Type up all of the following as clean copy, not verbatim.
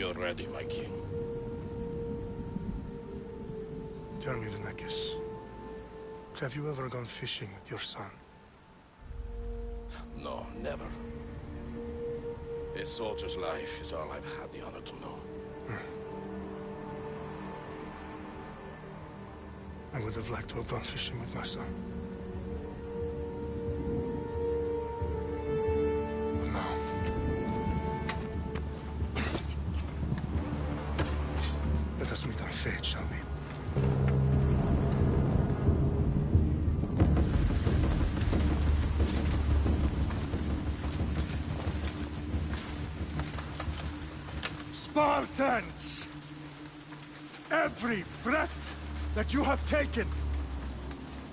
you're ready, my king. Tell me, Vinakis, have you ever gone fishing with your son? No, never. A soldier's life is all I've had the honor to know. I would have liked to have gone fishing with my son. But now... let us meet our fate, shall we? Spartans! Every breath that you have taken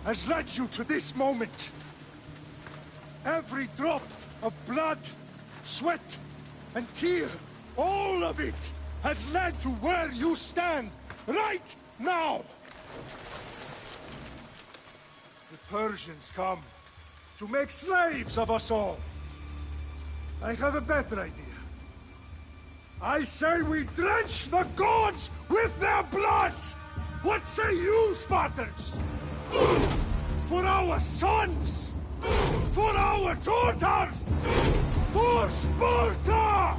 has led you to this moment. Every drop of blood, sweat, and tear, all of it has led to where you stand right now. The Persians come to make slaves of us all. I have a better idea. I say we drench the gods with their blood! What say you, Spartans? For our sons! For our daughters! For Sparta!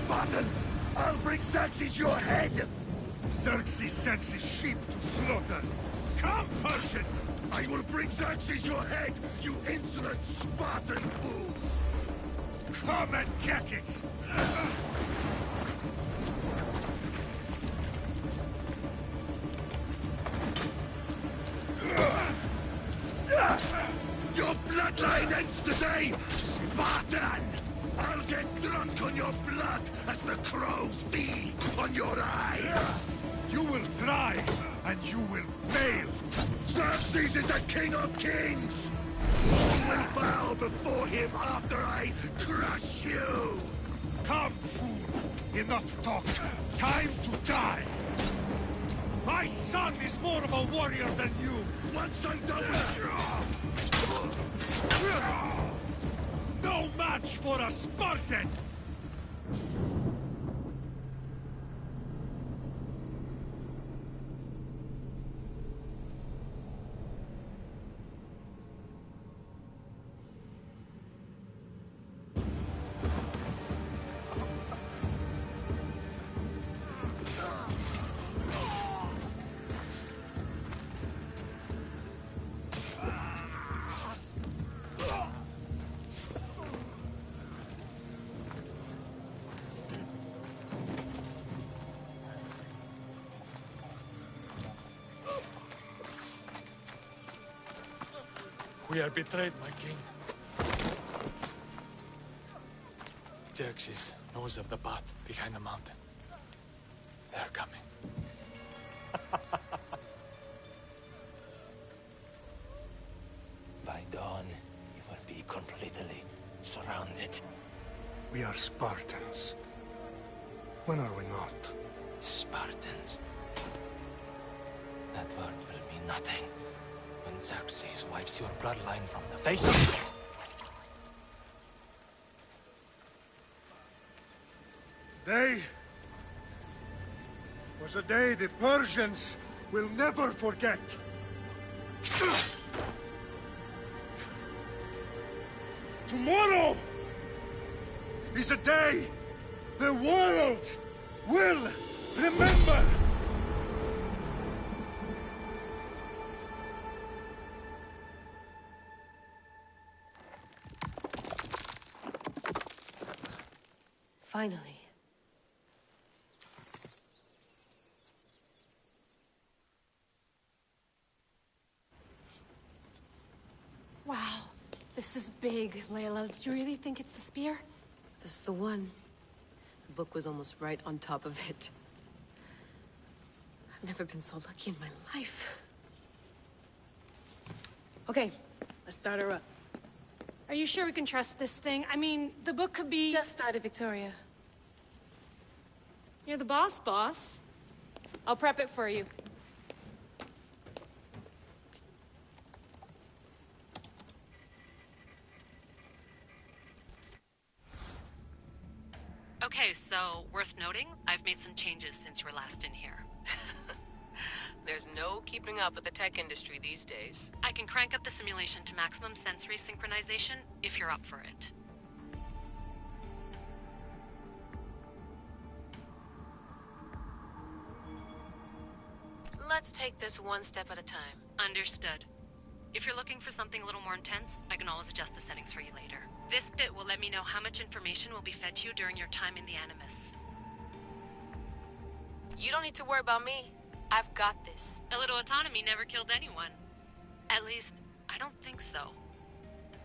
Spartan! I'll bring Xerxes your head! Xerxes sends his sheep to slaughter. Come, Persian! I will bring Xerxes your head, you insolent Spartan fool! Come and get it! Your bloodline ends today, Spartan! I'll get drunk on your blood as the crows feed on your eyes! You will try, and you will fail! Xerxes is the king of kings! All will bow before him after I crush you! Come, fool! Enough talk! Time to die! My son is more of a warrior than you! Once I'm done with you! No match for a Spartan! We are betrayed, my king. Xerxes knows of the path behind the mountain. They are coming. By dawn, you will be completely surrounded. We are Spartans. When are we not? Spartans. That word will mean nothing when Xerxes wipes your bloodline from the face of... Today was a day the Persians will never forget. Tomorrow is a day the world will remember. Finally. Wow, this is big, Layla. Did you really think it's the spear? This is the one. The book was almost right on top of it. I've never been so lucky in my life. Okay, let's start her up. Are you sure we can trust this thing? I mean, the book could be... Just started, Victoria. You're the boss. I'll prep it for you. Okay, so worth noting, I've made some changes since you were last in here. There's no keeping up with the tech industry these days. I can crank up the simulation to maximum sensory synchronization if you're up for it. Let's take this one step at a time. Understood. If you're looking for something a little more intense, I can always adjust the settings for you later. This bit will let me know how much information will be fed to you during your time in the Animus. You don't need to worry about me. I've got this. A little autonomy never killed anyone. At least, I don't think so.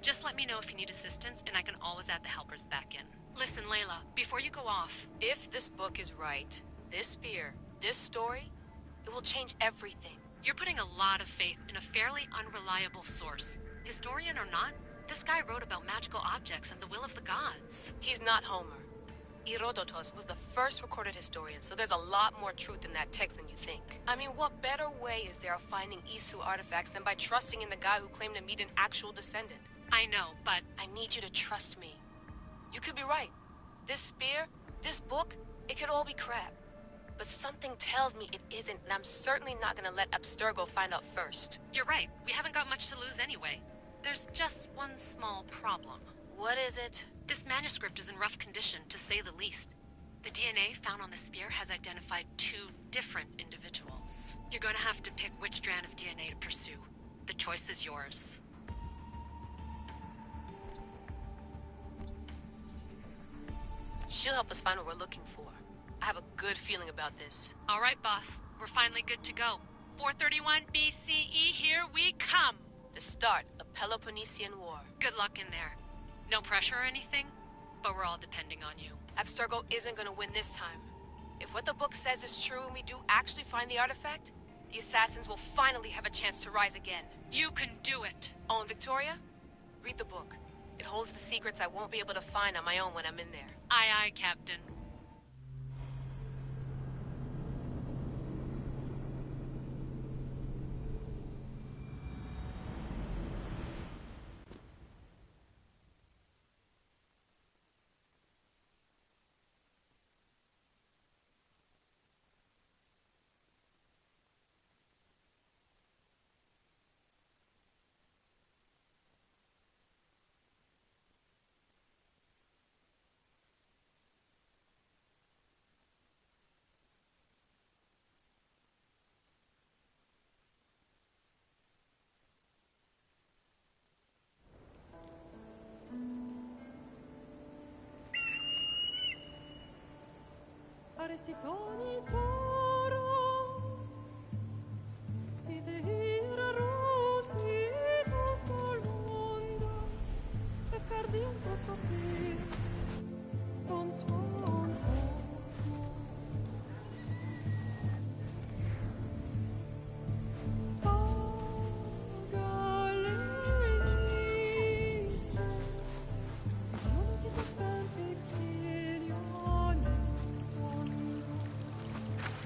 Just let me know if you need assistance, and I can always add the helpers back in. Listen, Layla, before you go off... If this book is right, this spear, this story, it will change everything. You're putting a lot of faith in a fairly unreliable source. Historian or not, this guy wrote about magical objects and the will of the gods. He's not Homer. Herodotus was the first recorded historian, so there's a lot more truth in that text than you think. I mean, what better way is there of finding Isu artifacts than by trusting in the guy who claimed to meet an actual descendant? I know, but... I need you to trust me. You could be right. This spear, this book, it could all be crap. But something tells me it isn't, and I'm certainly not gonna let Abstergo find out first. You're right. We haven't got much to lose anyway. There's just one small problem. What is it? This manuscript is in rough condition, to say the least. The DNA found on the spear has identified 2 different individuals. You're gonna have to pick which strand of DNA to pursue. The choice is yours. She'll help us find what we're looking for. I have a good feeling about this. All right, boss. We're finally good to go. 431 BCE, here we come! The start of the Peloponnesian War. Good luck in there. No pressure or anything, but we're all depending on you. Abstergo isn't gonna win this time. If what the book says is true and we do actually find the artifact, the assassins will finally have a chance to rise again. You can do it! Oh, and Victoria? Read the book. It holds the secrets I won't be able to find on my own when I'm in there. Aye, aye, Captain. Arestitoni toro, idehira rositos tolmondas, efcardios proskopir, ton swan osmo. Pagalelisa, Ionitas Perfectionis tondo,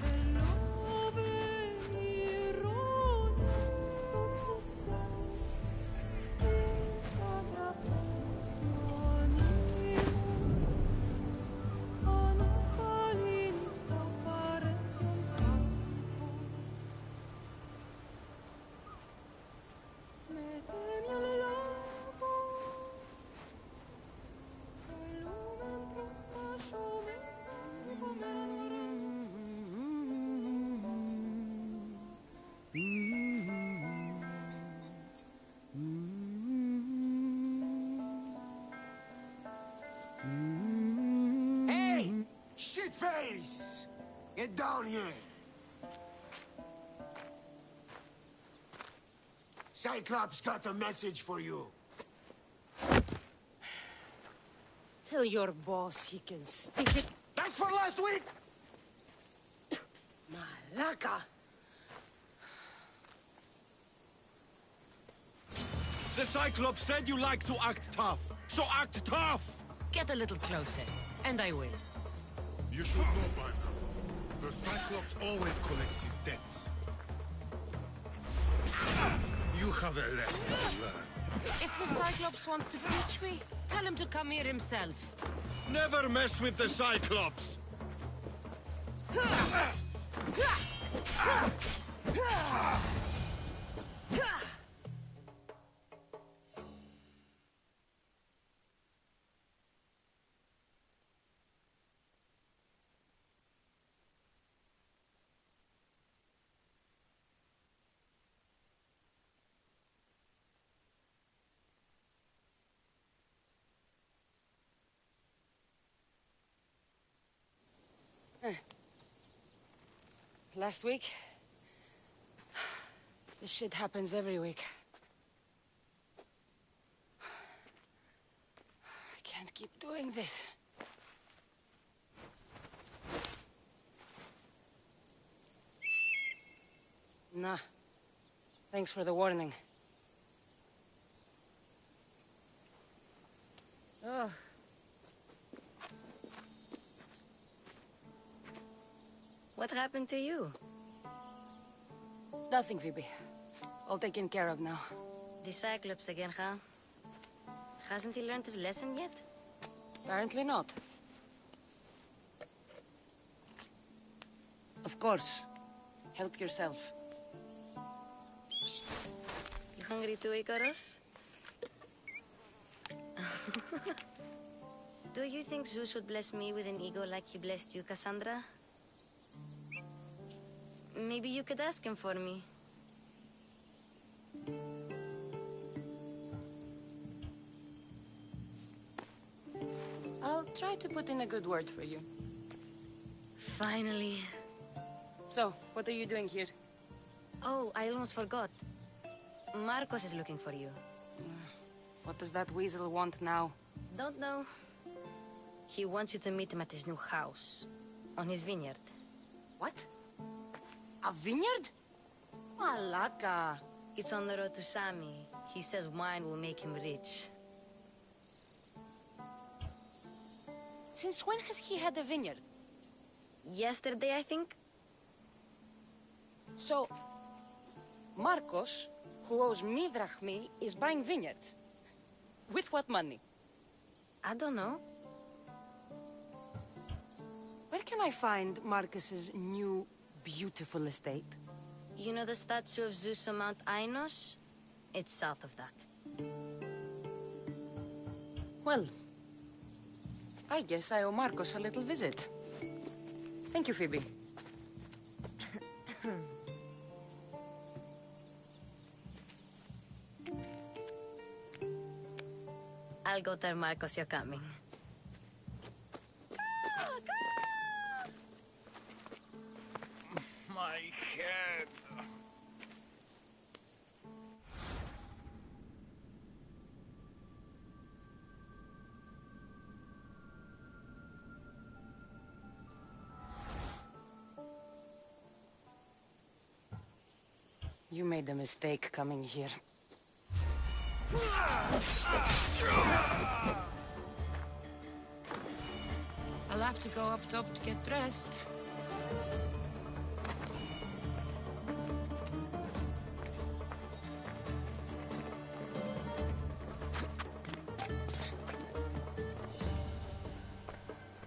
Elove ironis successam, Ex atrapos nonimus, Anophalis taparestion sancos. Metemi alle labo, cae lumen prosmascio Hey! Shitface! Get down here! Cyclops got a message for you. Tell your boss he can stick it. That's for last week! Malaka! The Cyclops said you like to act tough, so act tough! Get a little closer, and I will. You should know by now. The Cyclops always collects his debts. You have a lesson to learn. If the Cyclops wants to teach me, tell him to come here himself. Never mess with the Cyclops! Last week? This shit happens every week. I can't keep doing this. Nah. Thanks for the warning. Oh. What happened to you? It's nothing, Phoebe. All taken care of now. The Cyclops again, huh? Hasn't he learned his lesson yet? Apparently not. Of course. Help yourself. You hungry too, Icarus? Do you think Zeus would bless me with an ego like he blessed you, Cassandra? Maybe you could ask him for me. I'll try to put in a good word for you. Finally. So, what are you doing here? Oh, I almost forgot. Marcos is looking for you. What does that weasel want now? Don't know. He wants you to meet him at his new house. On his vineyard. What? A vineyard? Malaka. It's on the road to Sami. He says wine will make him rich. Since when has he had a vineyard? Yesterday, I think? So, Marcos, who owes me drachmi, is buying vineyards. With what money? I don't know. Where can I find Marcus's new, beautiful estate? You know the statue of Zeus on Mount Ainos? It's south of that. Well, I guess I owe Marcos a little visit. Thank you, Phoebe. I'll go tell Marcos you're coming. My head. You made a mistake coming here. I'll have to go up top to get dressed.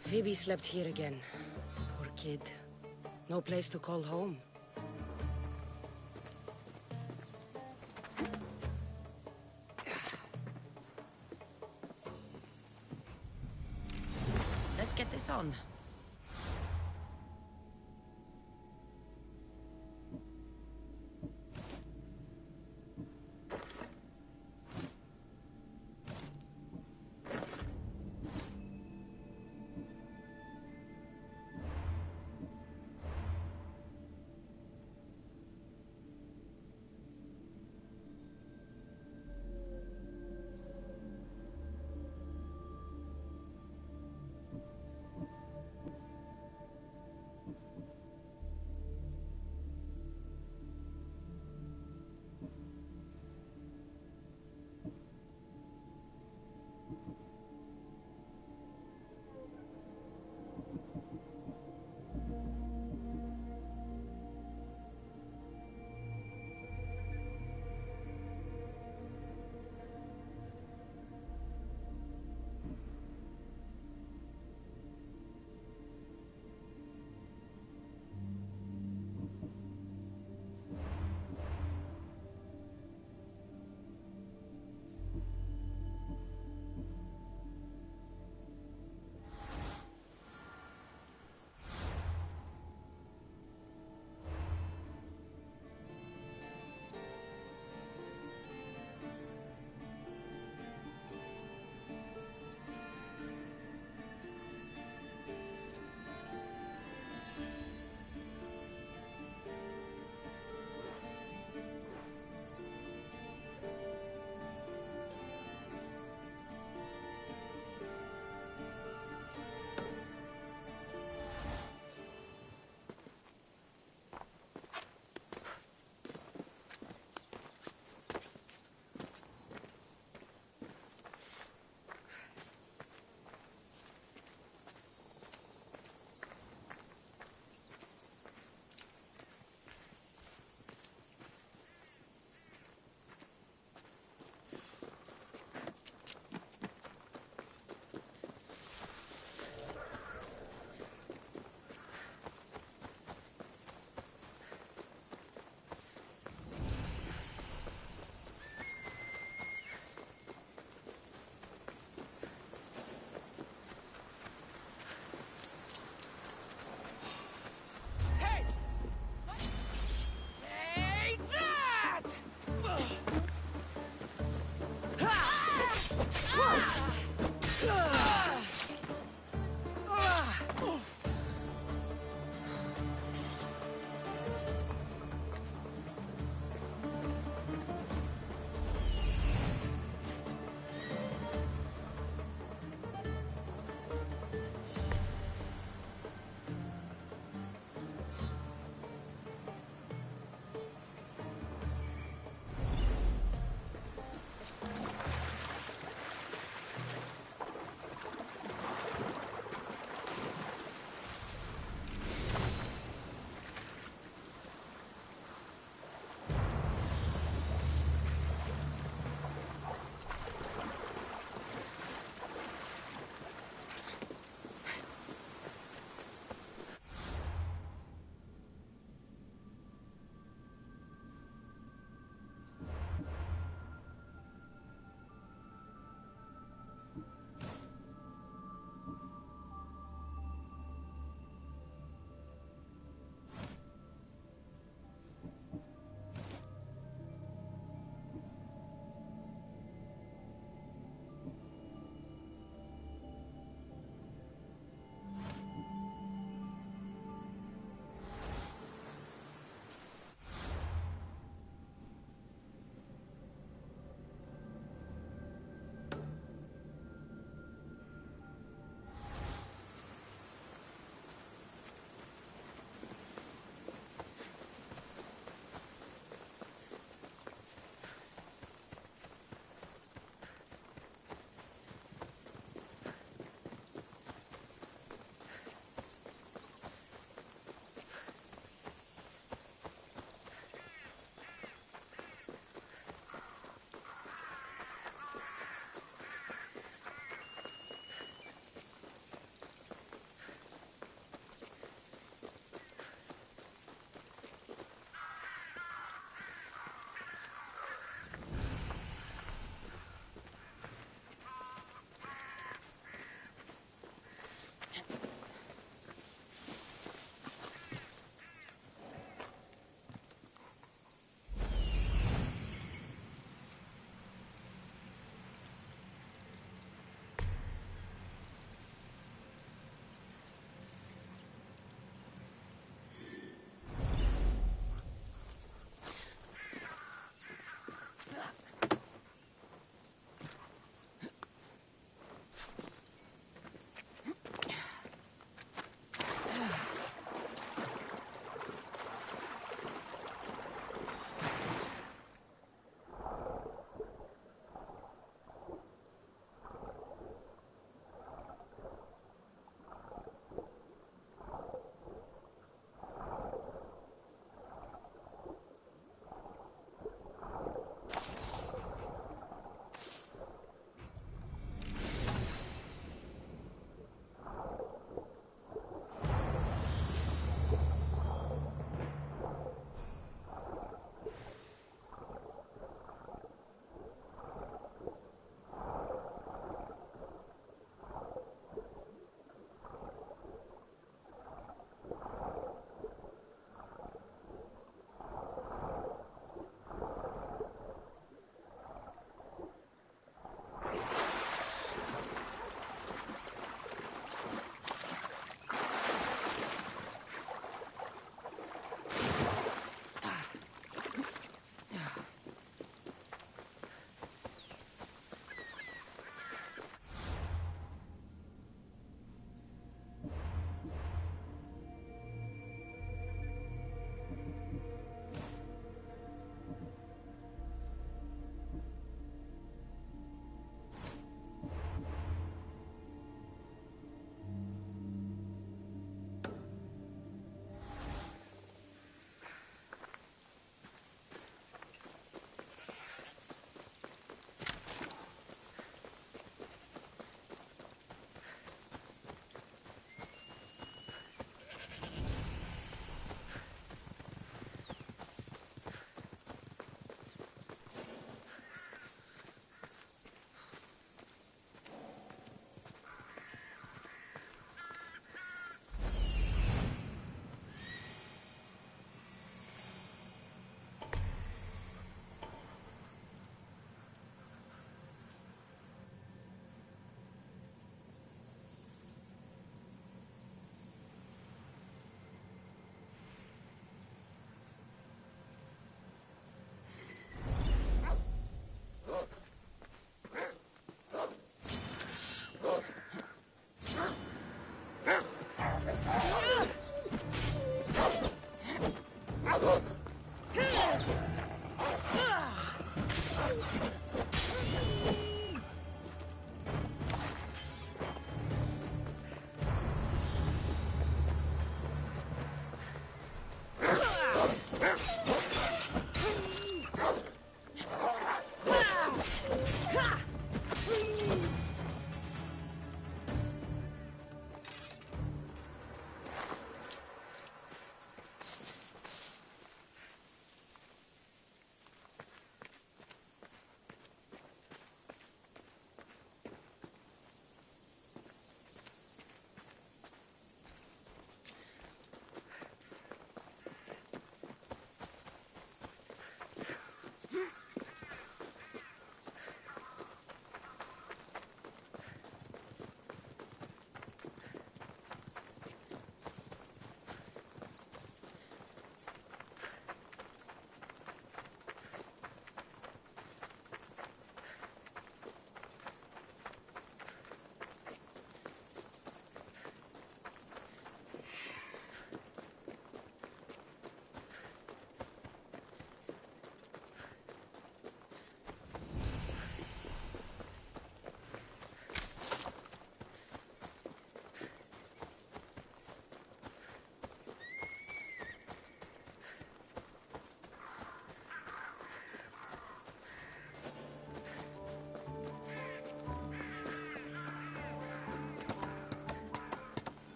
Phoebe slept here again. Poor kid. No place to call home. Let's get this on.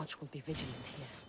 watch will be vigilant here.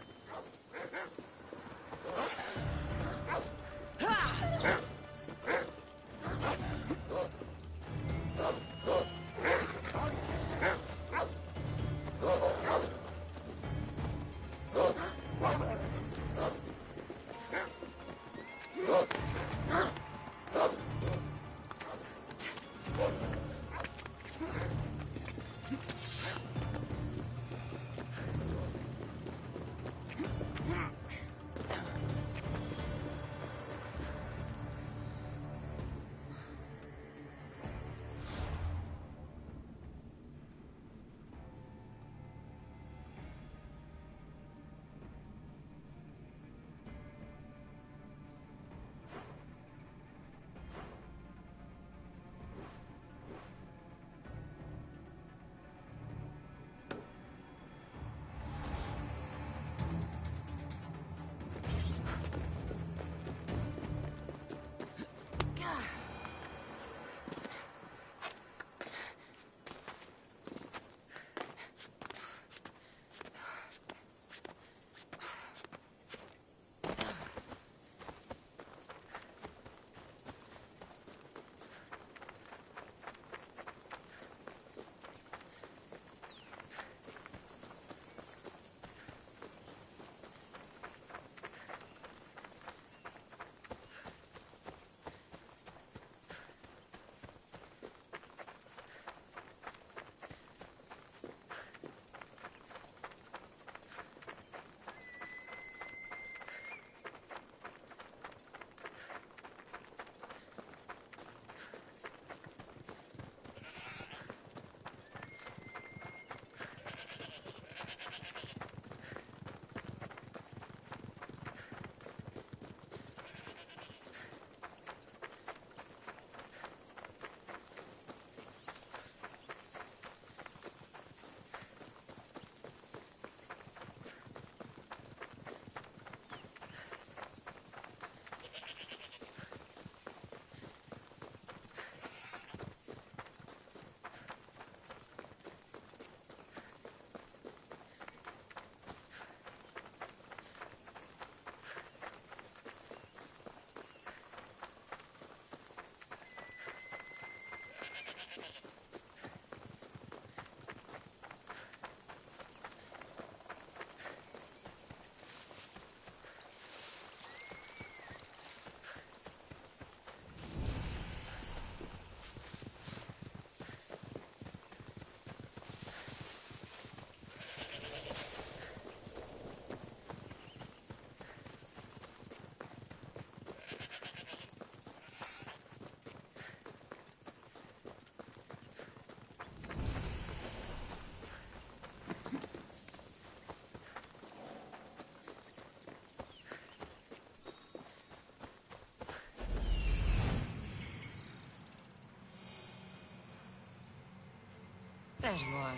There you are.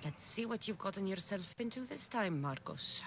Let's see what you've gotten yourself into this time, Marcos.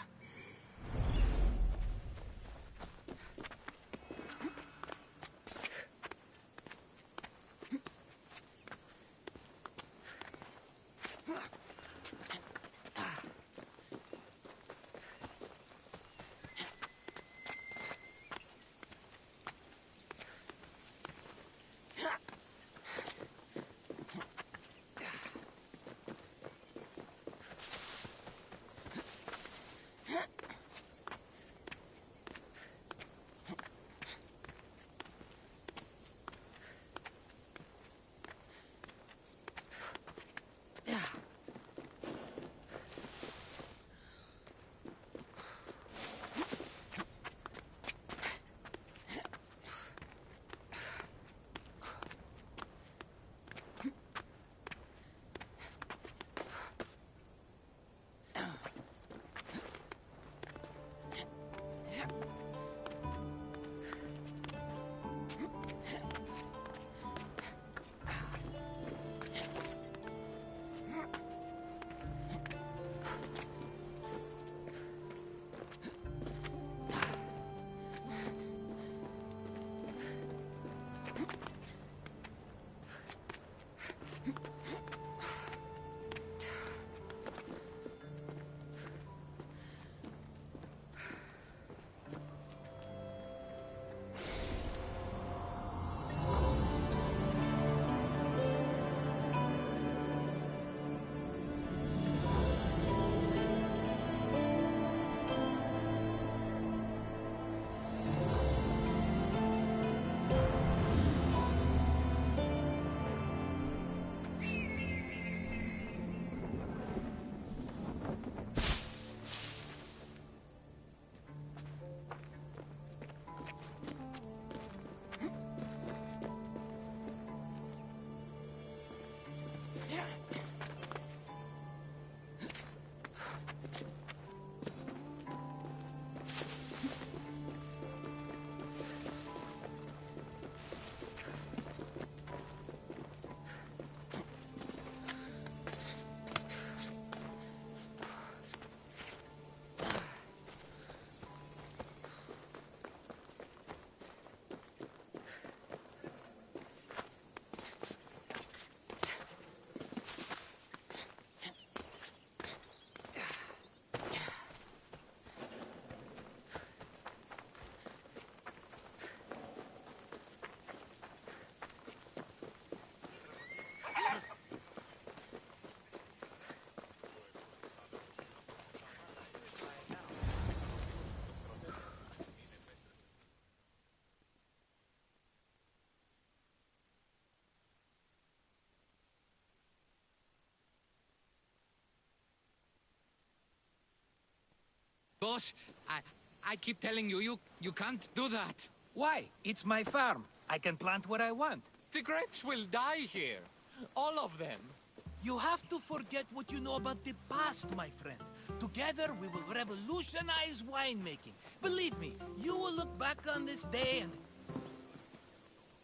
Boss, I keep telling you, you can't do that. Why? It's my farm. I can plant what I want. The grapes will die here. All of them. You have to forget what you know about the past, my friend. Together, we will revolutionize winemaking. Believe me, you will look back on this day and...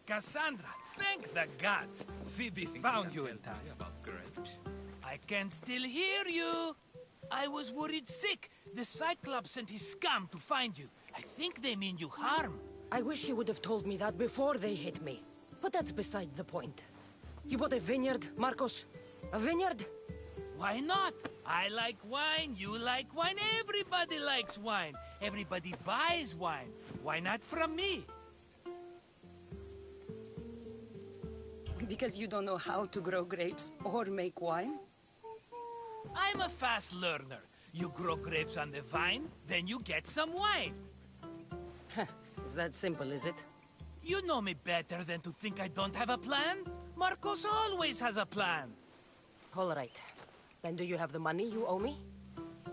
Cassandra, thank the gods. Phoebe found you in time. About grapes. I can still hear you. I was worried sick. The Cyclops sent his scum to find you. I think they mean you harm. I wish you would have told me that before they hit me. But that's beside the point. You bought a vineyard, Marcos? A vineyard? Why not? I like wine, you like wine, everybody likes wine. Everybody buys wine. Why not from me? Because you don't know how to grow grapes or make wine? I'm a fast learner. You grow grapes on the vine, then you get some wine. Is that simple, is it? You know me better than to think I don't have a plan. Marcos always has a plan. All right. Then do you have the money you owe me?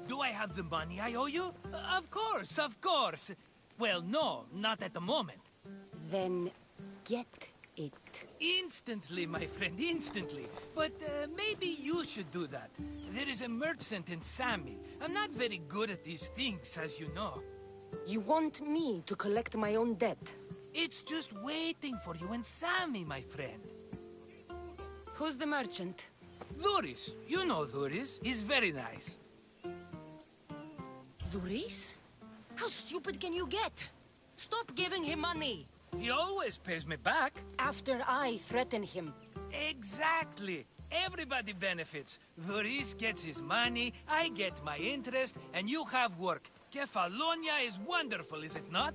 Do I have the money I owe you? Of course, of course. Well, no, not at the moment. Then get it. Instantly, my friend, instantly. But maybe you should do that. There is a merchant in Sami. I'm not very good at these things, as you know. You want me to collect my own debt? It's just waiting for you in Sami, my friend. Who's the merchant? Duris. You know Duris. He's very nice. Duris? How stupid can you get? Stop giving him money! He always pays me back. After I threaten him. Exactly. Everybody benefits. Duris gets his money, I get my interest, and you have work. Kefalonia is wonderful, is it not?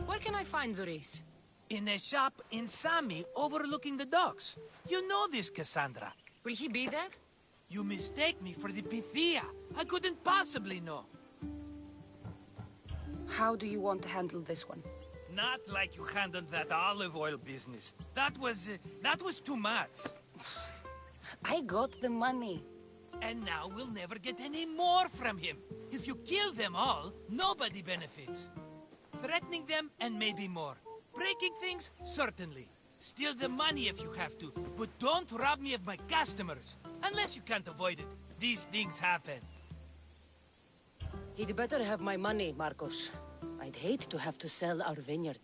Where can I find Duris? In a shop in Sami, overlooking the docks. You know this, Cassandra. Will he be there? You mistake me for the Pythia. I couldn't possibly know. How do you want to handle this one? Not like you handled that olive oil business. That was too much. I got the money. And now we'll never get any more from him. If you kill them all, nobody benefits. Threatening them, and maybe more. Breaking things, certainly. Steal the money if you have to, but don't rob me of my customers. Unless you can't avoid it. These things happen. He'd better have my money, Marcos. I'd hate to have to sell our vineyard.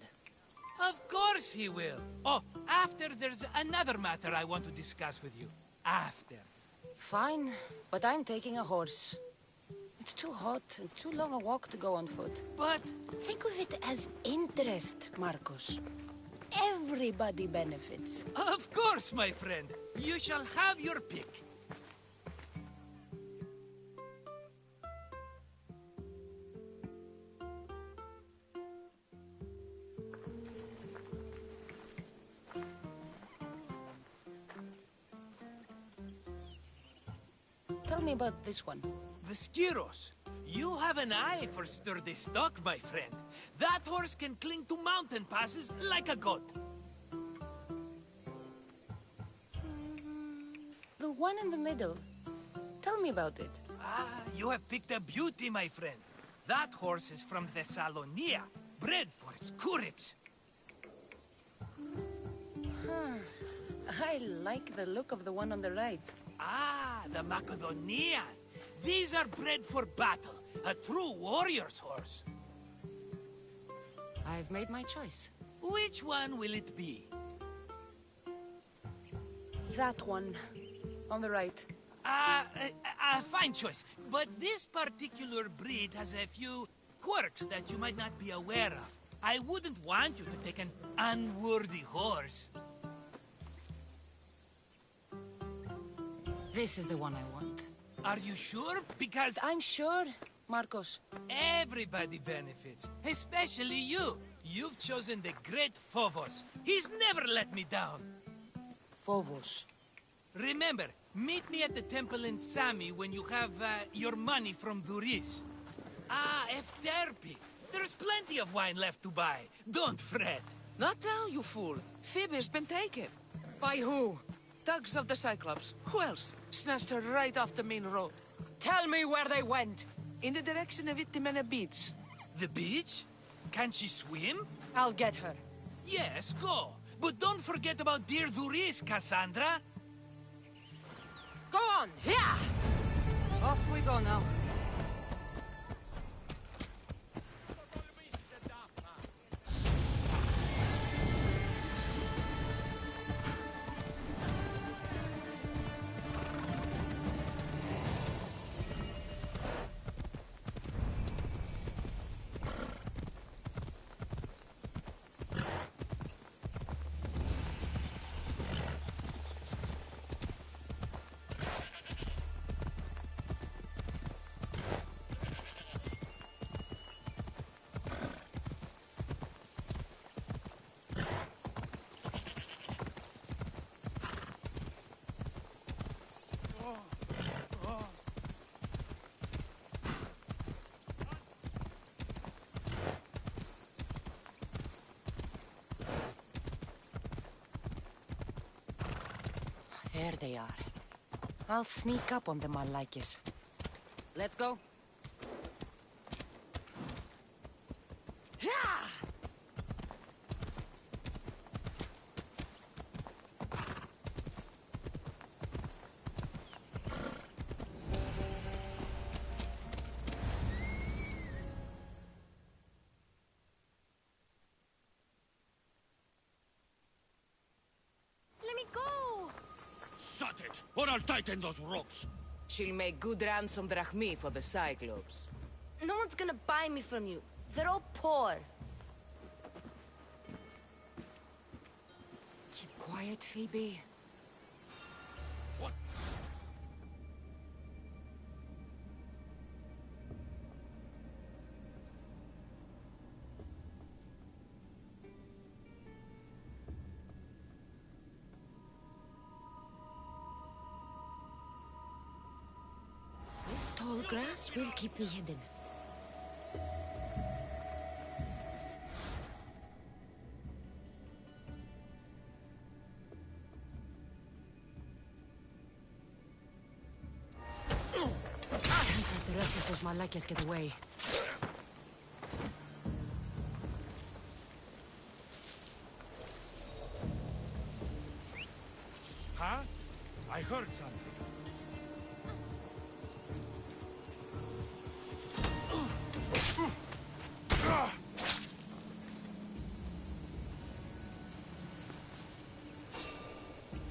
Of course he will. Oh, after there's another matter I want to discuss with you. After. Fine, but I'm taking a horse. It's too hot and too long a walk to go on foot. But... think of it as interest, Marcos. Everybody benefits. Of course, my friend. You shall have your pick. Tell me about this one. The Skiros. You have an eye for sturdy stock, my friend. That horse can cling to mountain passes like a goat. The one in the middle. Tell me about it. Ah, you have picked a beauty, my friend. That horse is from Thessalonia, bred for its courage. I like the look of the one on the right. Ah, the Macedonian. These are bred for battle. A true warrior's horse. I've made my choice. Which one will it be? That one. On the right. Fine choice. But this particular breed has a few quirks that you might not be aware of. I wouldn't want you to take an unworthy horse. This is the one I want. Are you sure? Because... I'm sure, Marcos. Everybody benefits. Especially you. You've chosen the great Phobos. He's never let me down. Phobos. Remember, meet me at the temple in Sami when you have your money from Duris. Ah, Efterpi. There's plenty of wine left to buy. Don't fret. Not now, you fool. Phoebe's been taken. By who? Thugs of the Cyclops. Who else? Snatched her right off the main road. Tell me where they went. In the direction of Itimena Beach. The beach? Can she swim? I'll get her. Yes, go. But don't forget about dear Duris, Cassandra. Go on! Yeah! Off we go now. There they are. I'll sneak up on them, I like it. Let's go. Let me go! Shut it, or I'll tighten those ropes. She'll make good ransom drachmi for the Cyclops. No one's gonna buy me from you. They're all poor. Keep quiet, Phoebe. What? This tall grass will keep me hidden. Can't let the rest of those Malakias get away. Huh? I heard something.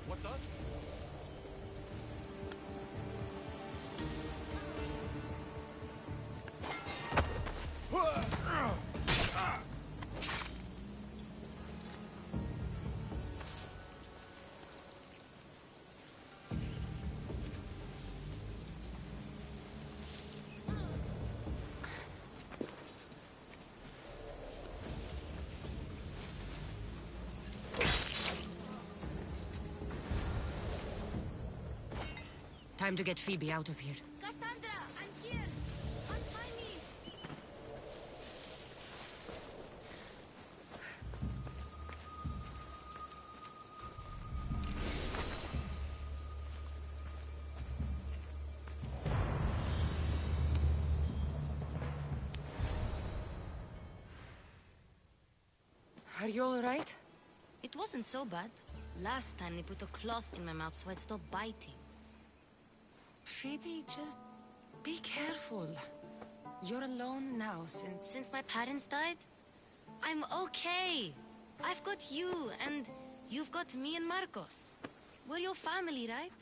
What the? Time to get Phoebe out of here. Cassandra, I'm here! Untie me! Are you all right? It wasn't so bad. Last time they put a cloth in my mouth so I'd stop biting. Phoebe, just be careful. You're alone now Since my parents died? I'm okay. I've got you, and you've got me and Marcos. We're your family, right?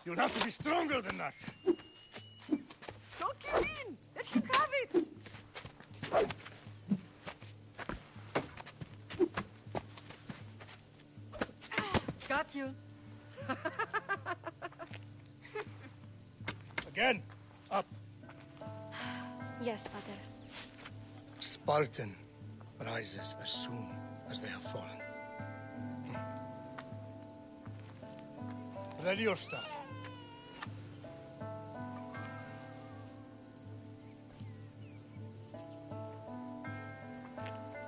You'll have to be stronger than that. Don't give in! Let him have it! got you. Again, up. Yes, Father. Spartan rises as soon as they have fallen. Ready your stuff.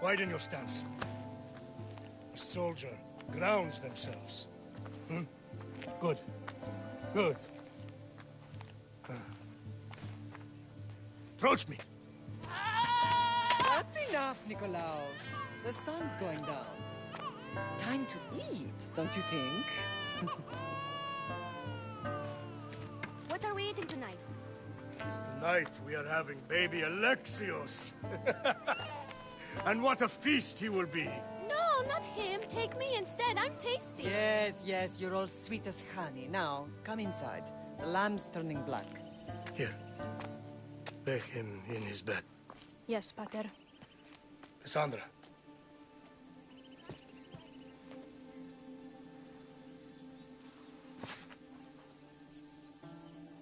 Widen your stance. A soldier grounds themselves. Good. Good. Approach me. That's enough, Nikolaos. The sun's going down. Time to eat, don't you think? What are we eating tonight? Tonight we are having baby Alexios. And what a feast he will be. No, not him. Take me instead. I'm tasty. Yes, yes, you're all sweet as honey. Now, come inside. The lamb's turning black. Here. Lay him in his bed. Yes, Pater. Cassandra.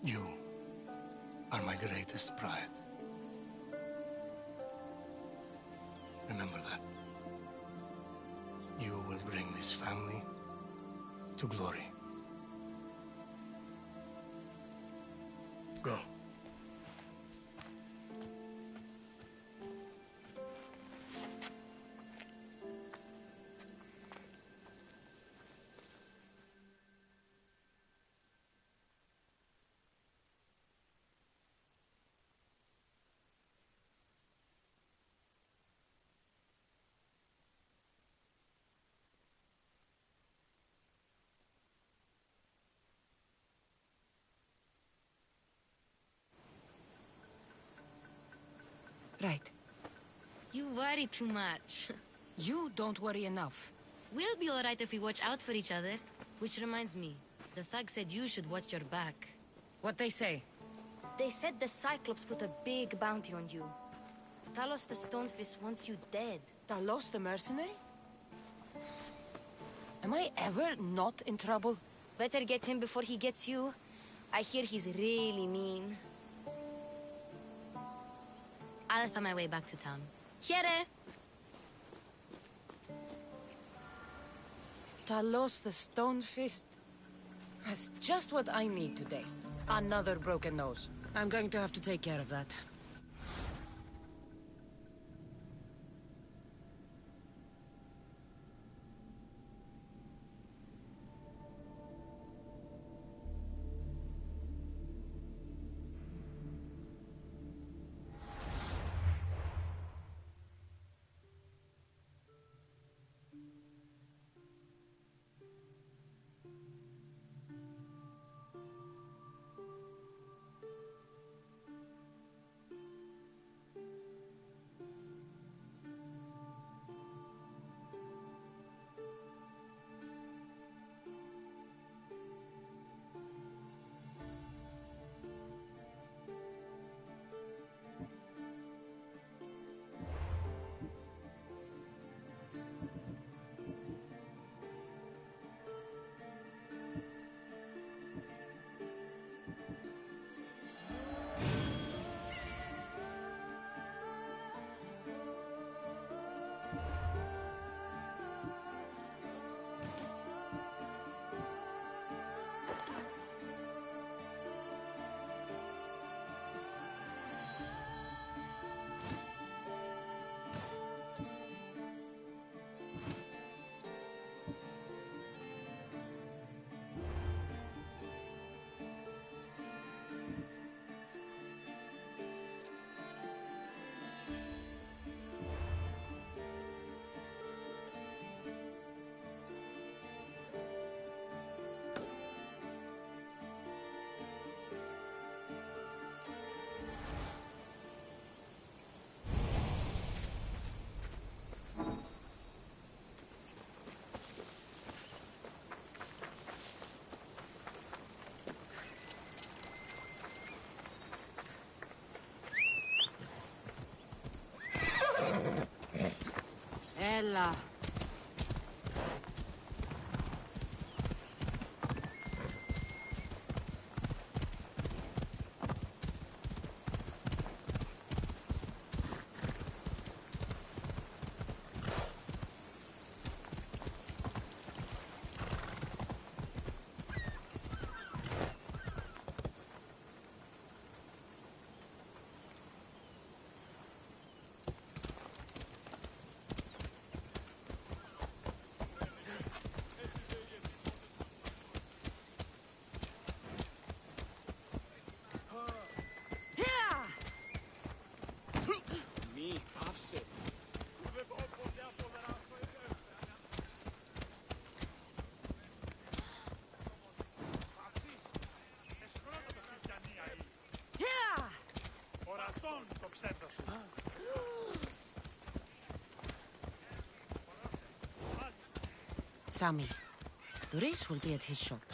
You are my greatest pride. Remember that. You will bring this family to glory. Go. Right. You worry too much. You don't worry enough. We'll be alright if we watch out for each other. Which reminds me, the thug said you should watch your back. What they say? They said the Cyclops put a big bounty on you. Talos the Stonefist wants you dead. Talos the mercenary? Am I ever not in trouble? Better get him before he gets you. I hear he's really mean. I'll find my way back to town. Here! Talos the Stonefist has just what I need today. Another broken nose. I'm going to have to take care of that. Ella. Sammy. Doris will be at his shop.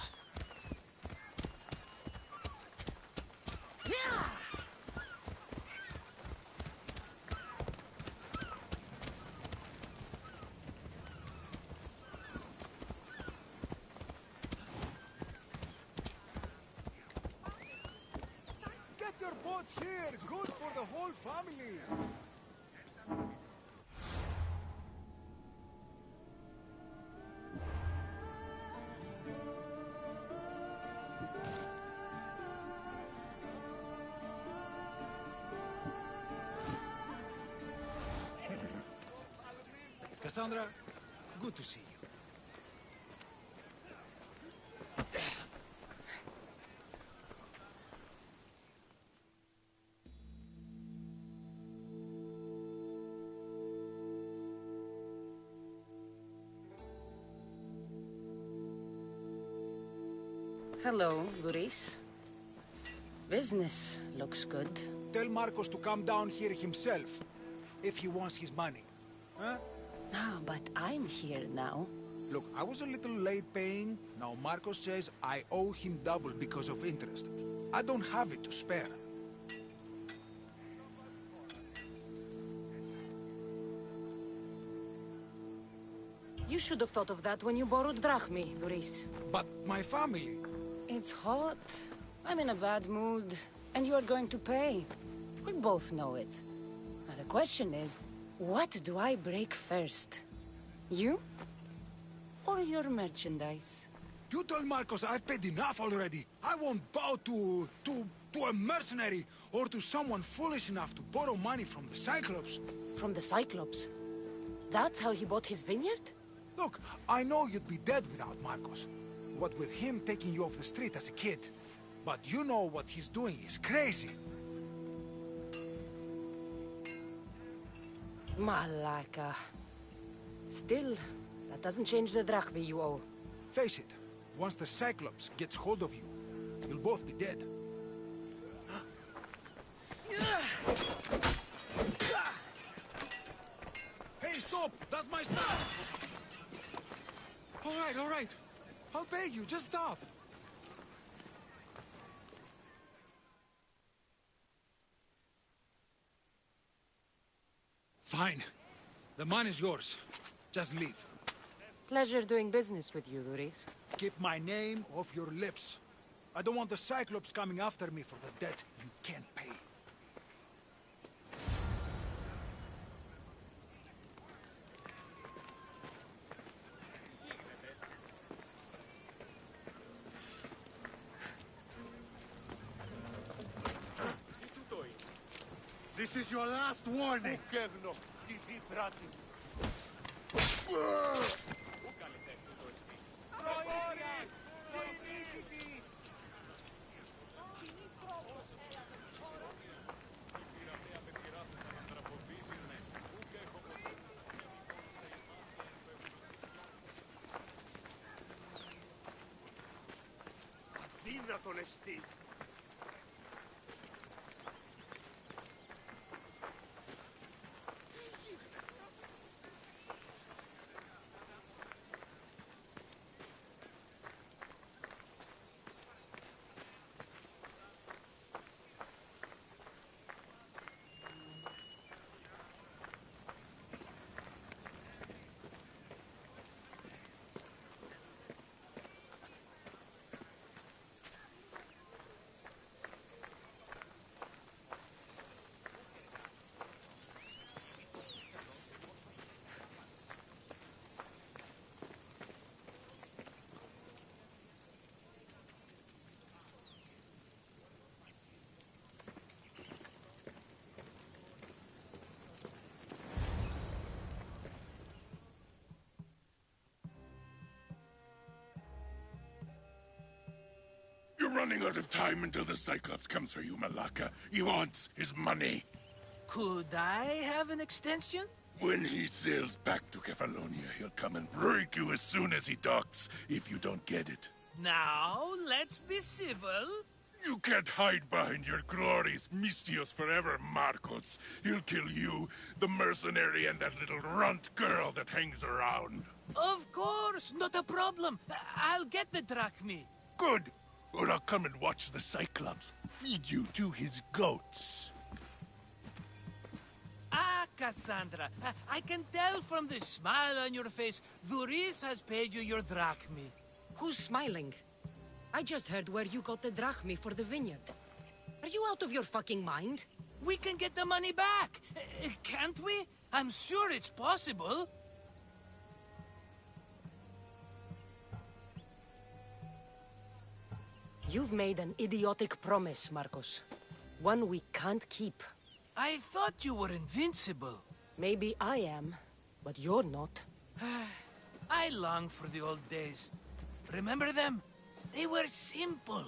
Get your boats here! Good for the whole family! Cassandra, good to see you. Hello, Doris. Business looks good. Tell Marcos to come down here himself, if he wants his money. Huh? Ah, but I'm here now. Look, I was a little late paying. Now Marcos says I owe him double because of interest. I don't have it to spare. You should have thought of that when you borrowed drachmi, Doris. But my family... It's hot. I'm in a bad mood. And you are going to pay. We both know it. Now the question is, what do I break first? You? Or your merchandise? You told Marcos I've paid enough already. I won't bow to a mercenary or to someone foolish enough to borrow money from the Cyclops. From the Cyclops? That's how he bought his vineyard? Look, I know you'd be dead without Marcos. What with him taking you off the street as a kid. But you know what he's doing is crazy. Malaka. Still, that doesn't change the drachmi you owe. Face it, once the Cyclops gets hold of you, you'll both be dead. Hey, stop! That's my stuff! All right. I'll pay you, just stop. Fine. The money's yours. Just leave. Pleasure doing business with you, Doris. Keep my name off your lips. I don't want the Cyclops coming after me for the debt you can't pay. This is your last warning. Αδύνατον εστί. You're running out of time until the Cyclops comes for you, Malaka. He wants his money. Could I have an extension? When he sails back to Kefalonia, he'll come and break you as soon as he docks, if you don't get it. Now, let's be civil. You can't hide behind your glories, Mistios forever, Marcos. He'll kill you, the mercenary, and that little runt girl that hangs around. Of course, not a problem. I'll get the drachmi. Good. Or I'll come and watch the Cyclops feed you to his goats. Ah, Cassandra, I can tell from the smile on your face, Duris has paid you your drachmi. Who's smiling? I just heard where you got the drachmi for the vineyard. Are you out of your fucking mind? We can get the money back, can't we? I'm sure it's possible. You've made an idiotic promise, Marcos. One we can't keep. I thought you were invincible. Maybe I am, but you're not. I long for the old days. Remember them? They were simple.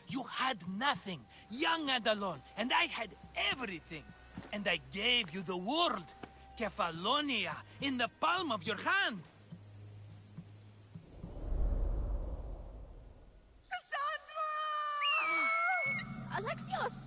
You had nothing, young and alone, and I had everything. And I gave you the world, Kefalonia, in the palm of your hand. Alexios!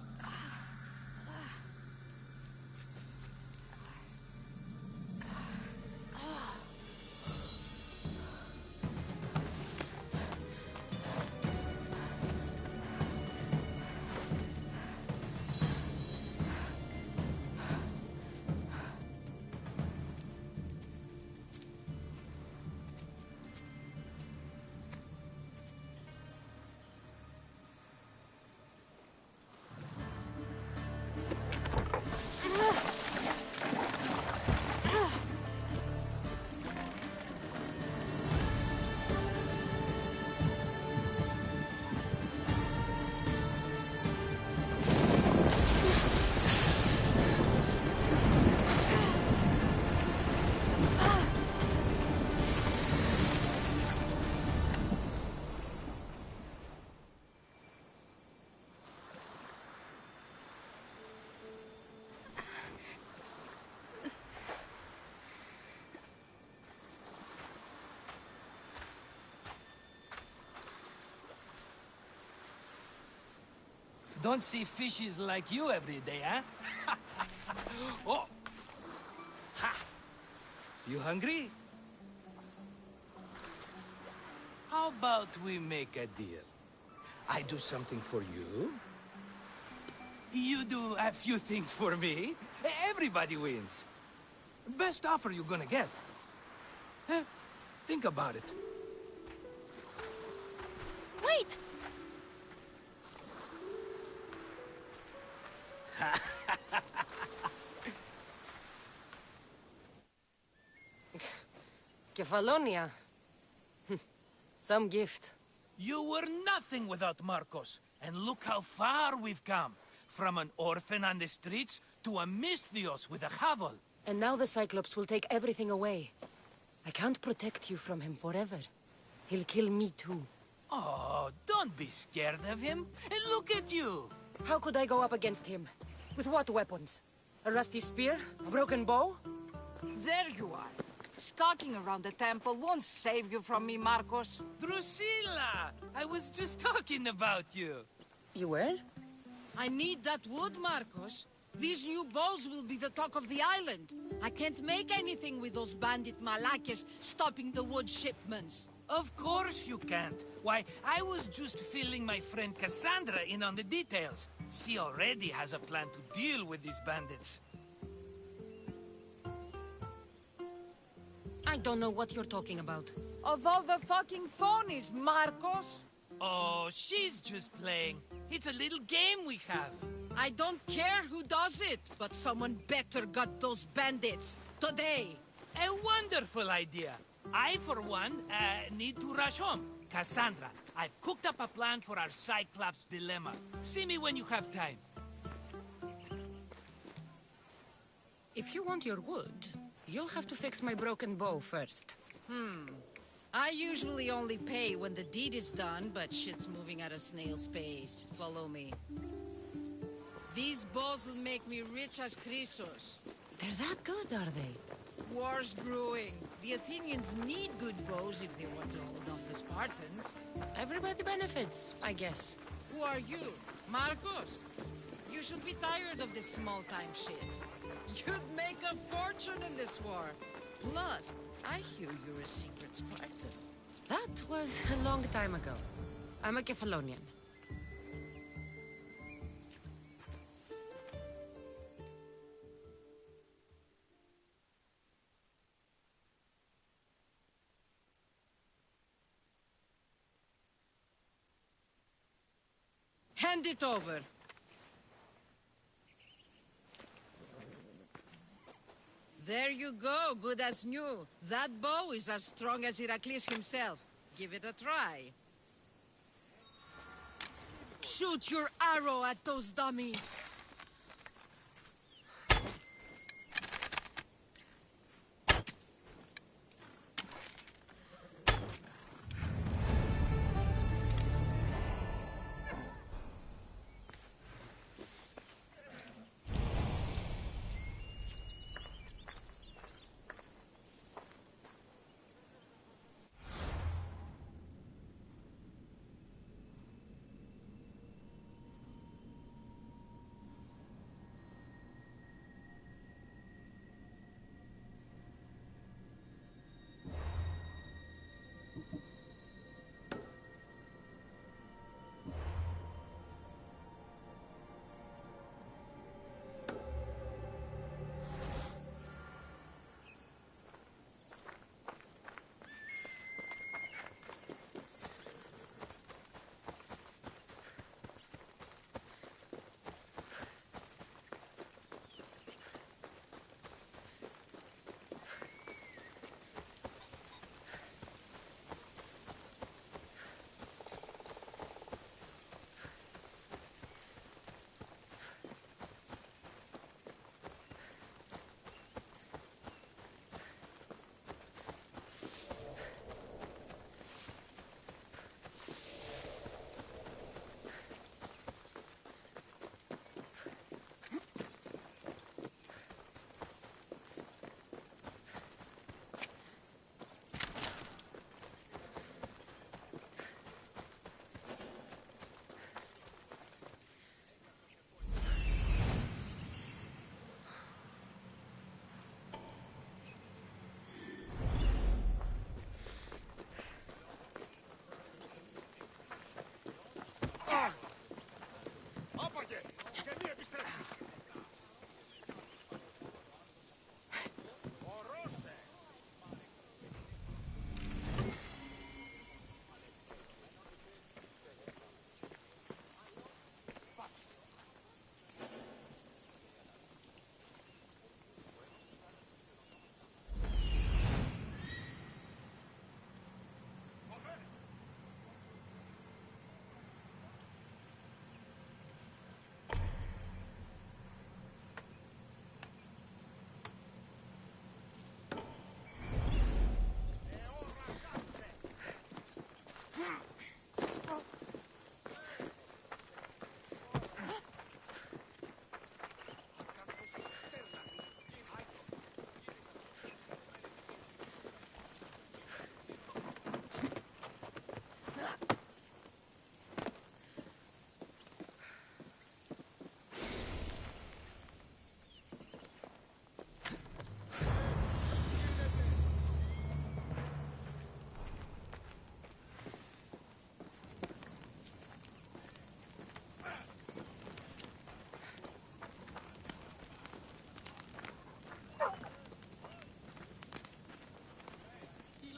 Don't see fishes like you every day, huh? Oh! Ha! You hungry? How about we make a deal? I do something for you. You do a few things for me. Everybody wins. Best offer you're gonna get. Think about it. Wait! Kefalonia. Some gift. You were nothing without Marcos. And look how far we've come. From an orphan on the streets to a Misthios with a hovel. And now the Cyclops will take everything away. I can't protect you from him forever. He'll kill me too. Oh, don't be scared of him. And look at you. How could I go up against him? With what weapons? A rusty spear? A broken bow? There you are. Skulking around the temple won't save you from me, Marcos. Drusilla! I was just talking about you. You were? I need that wood, Marcos. These new bows will be the talk of the island. I can't make anything with those bandit malakes stopping the wood shipments. Of course you can't. Why, I was just filling my friend Cassandra in on the details. She already has a plan to deal with these bandits. I don't know what you're talking about. Of all the fucking phonies, Marcos! Oh, she's just playing. It's a little game we have. I don't care who does it, but someone better got those bandits. Today. A wonderful idea. I, for one, need to rush home. Cassandra, I've cooked up a plan for our Cyclops dilemma. See me when you have time. If you want your wood, you'll have to fix my broken bow first. I usually only pay when the deed is done, but shit's moving at a snail's pace. Follow me. These bows will make me rich as Chrysos. They're that good, are they? War's brewing. The Athenians need good bows if they want to hold off the Spartans. Everybody benefits, I guess. Who are you? Marcos? You should be tired of this small-time shit. You'd make a fortune in this war. Plus, I hear you're a secret Spartan. That was a long time ago. I'm a Kefalonian. Hand it over. There you go, good as new. That bow is as strong as Heracles himself. Give it a try. Shoot your arrow at those dummies.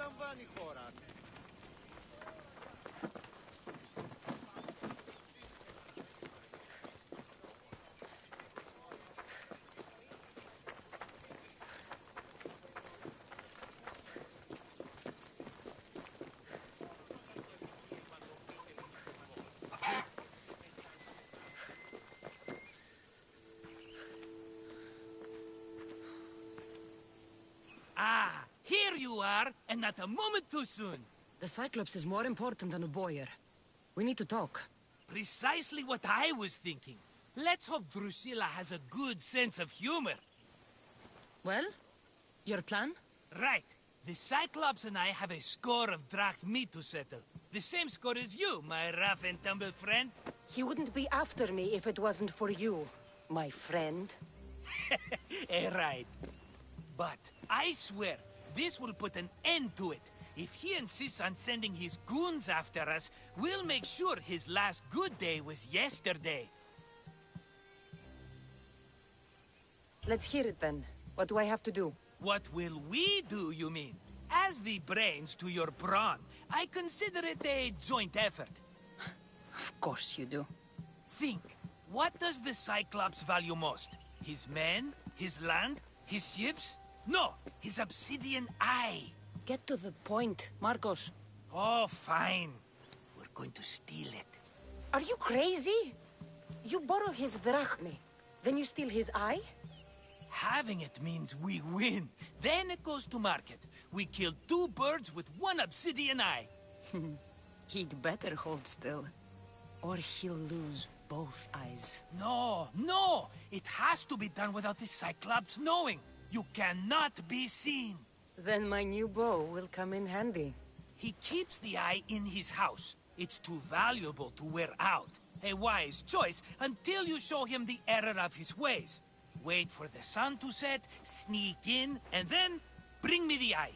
λαμβάνει η χώρα. Ah, here you are, and not a moment too soon. The Cyclops is more important than a Boyer. We need to talk. Precisely what I was thinking. Let's hope Drusilla has a good sense of humor. Well, your plan? Right. The Cyclops and I have a score of drachmi to settle. The same score as you, my rough and tumble friend. He wouldn't be after me if it wasn't for you, my friend. Right. But I swear, This will put an end to it. If he insists on sending his goons after us, we'll make sure his last good day was yesterday. Let's hear it then. What do I have to do? What will we do, you mean? As the brains to your brawn, I consider it a joint effort. Of course you do. Think, what does the Cyclops value most? His men? His land? His ships? No, his obsidian eye. Get to the point, Marcos. Oh, fine. We're going to steal it. Are you crazy? You borrow his drachme, then you steal his eye? Having it means we win. Then it goes to market. We kill 2 birds with 1 obsidian eye. He'd better hold still. Or he'll lose both eyes. No, no! It has to be done without the Cyclops knowing. You cannot be seen. Then my new bow will come in handy. He keeps the eye in his house. It's too valuable to wear out. A wise choice until you show him the error of his ways. Wait for the sun to set, sneak in, and then bring me the eye.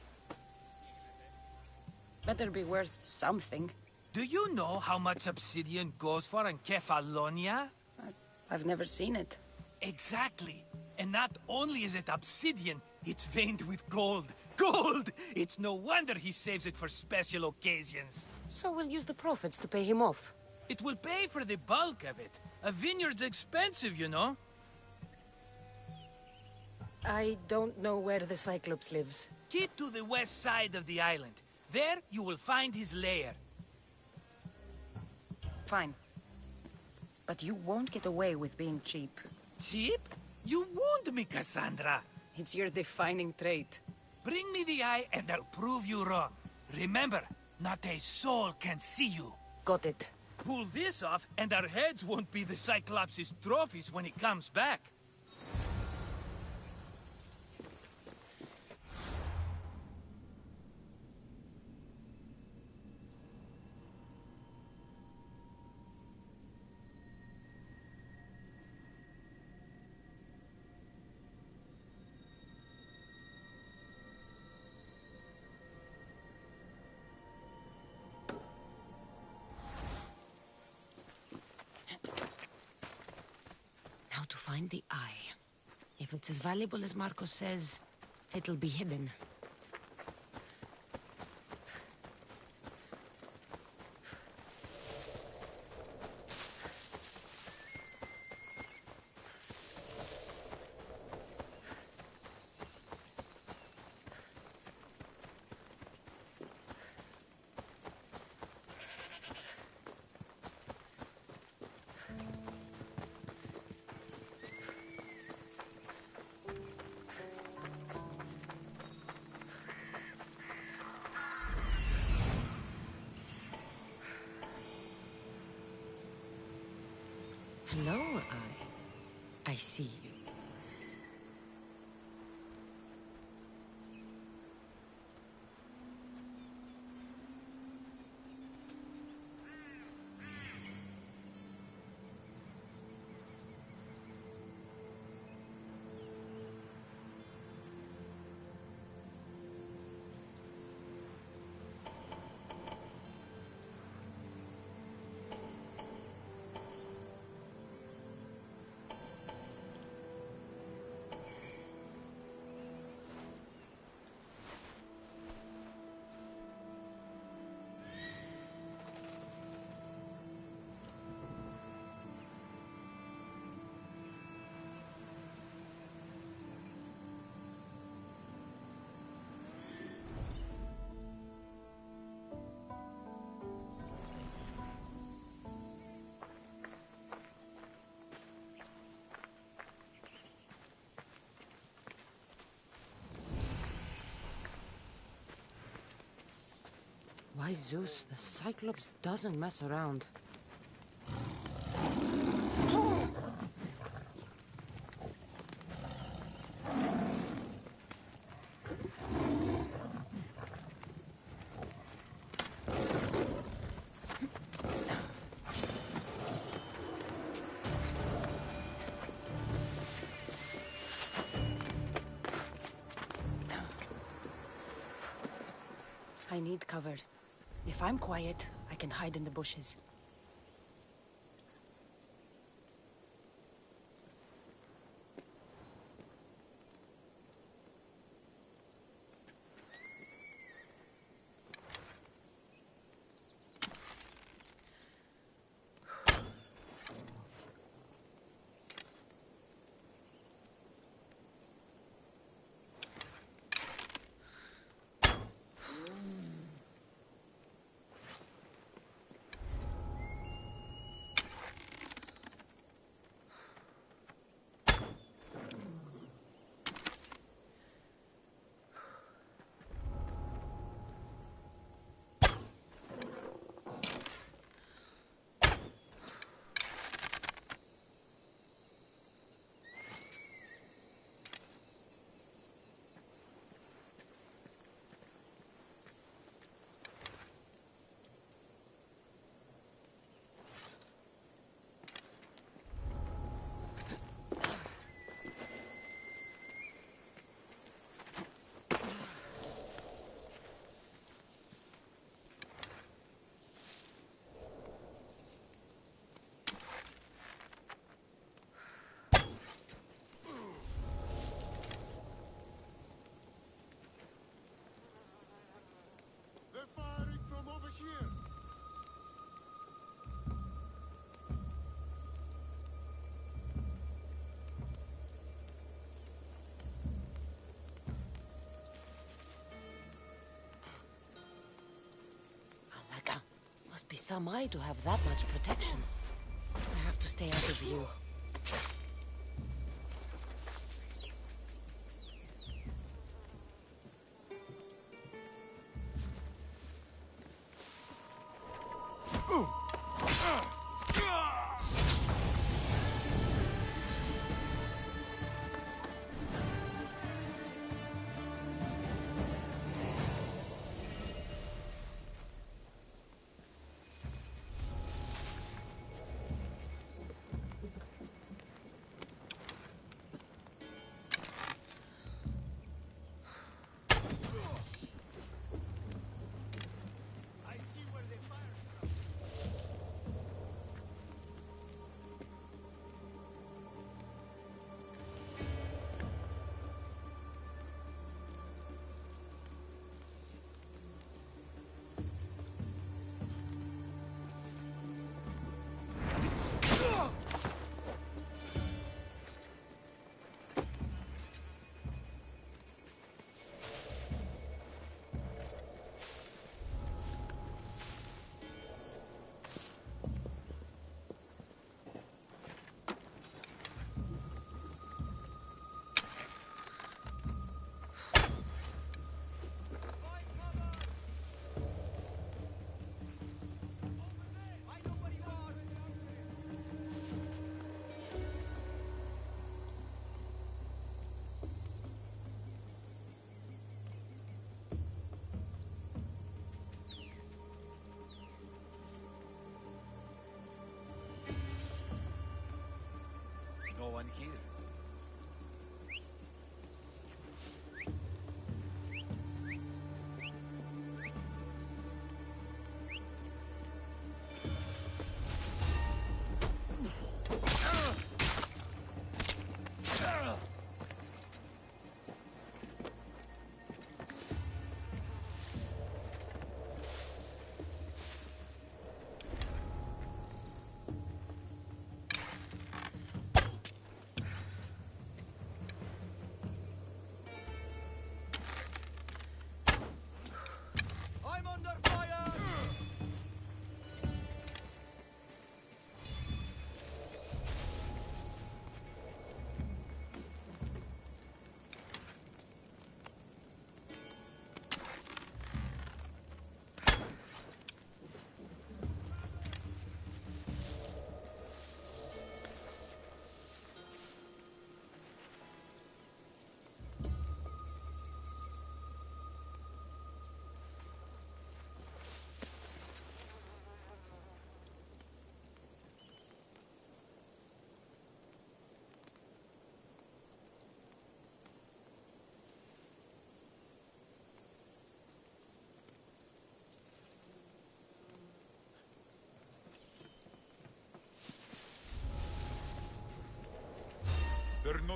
Better be worth something. Do you know how much obsidian goes for in Kefalonia? I've never seen it. Exactly. And not only is it obsidian, it's veined with gold. Gold! It's no wonder he saves it for special occasions. So we'll use the profits to pay him off. It will pay for the bulk of it. A vineyard's expensive, you know. I don't know where the Cyclops lives. Keep to the west side of the island. There, you will find his lair. Fine. But you won't get away with being cheap. Cheap? You wound me, Cassandra. It's your defining trait. Bring me the eye and I'll prove you wrong. Remember, not a soul can see you. Got it. Pull this off and our heads won't be the Cyclops' trophies when he comes back. Now to find the eye. If it's as valuable as Marcos says, it'll be hidden. Hello, eye. I see you. Why, Zeus, the Cyclops doesn't mess around. I need cover. If I'm quiet, I can hide in the bushes. Must be some eye to have that much protection. I have to stay out of view.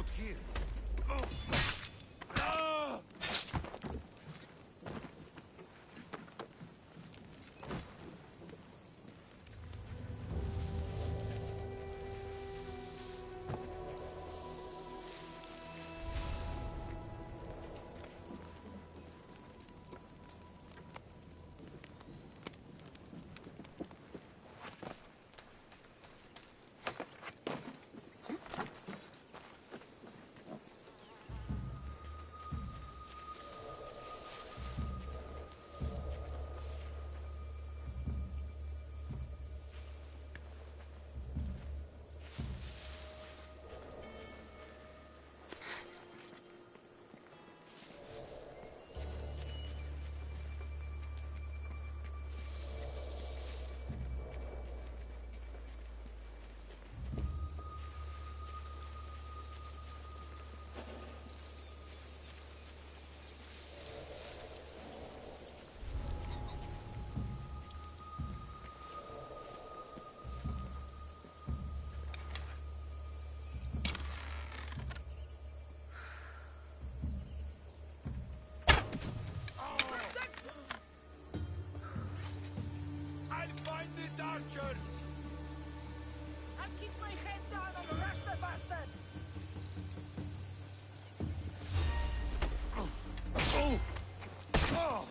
not here. Archer! I'll keep my head down on the Rasta bastard! Oh! Oh!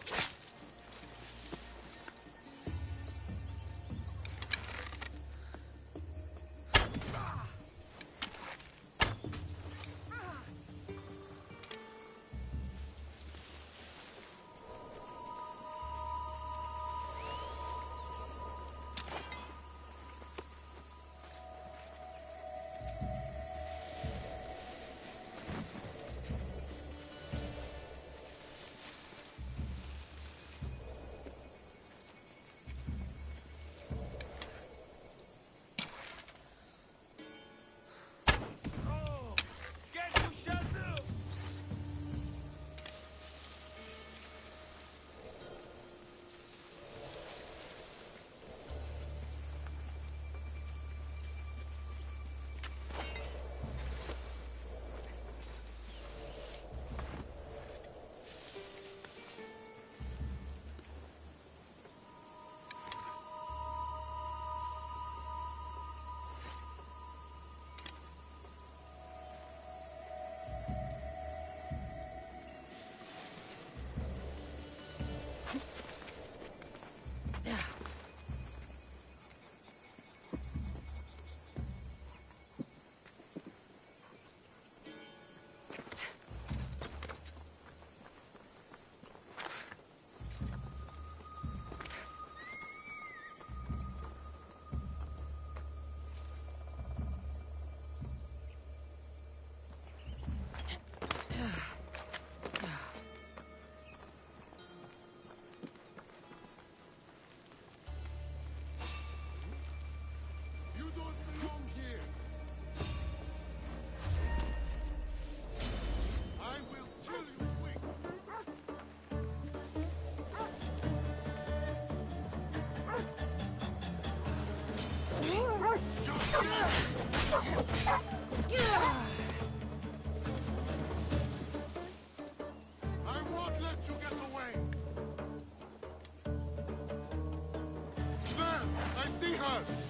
I won't let you get away! There! I see her!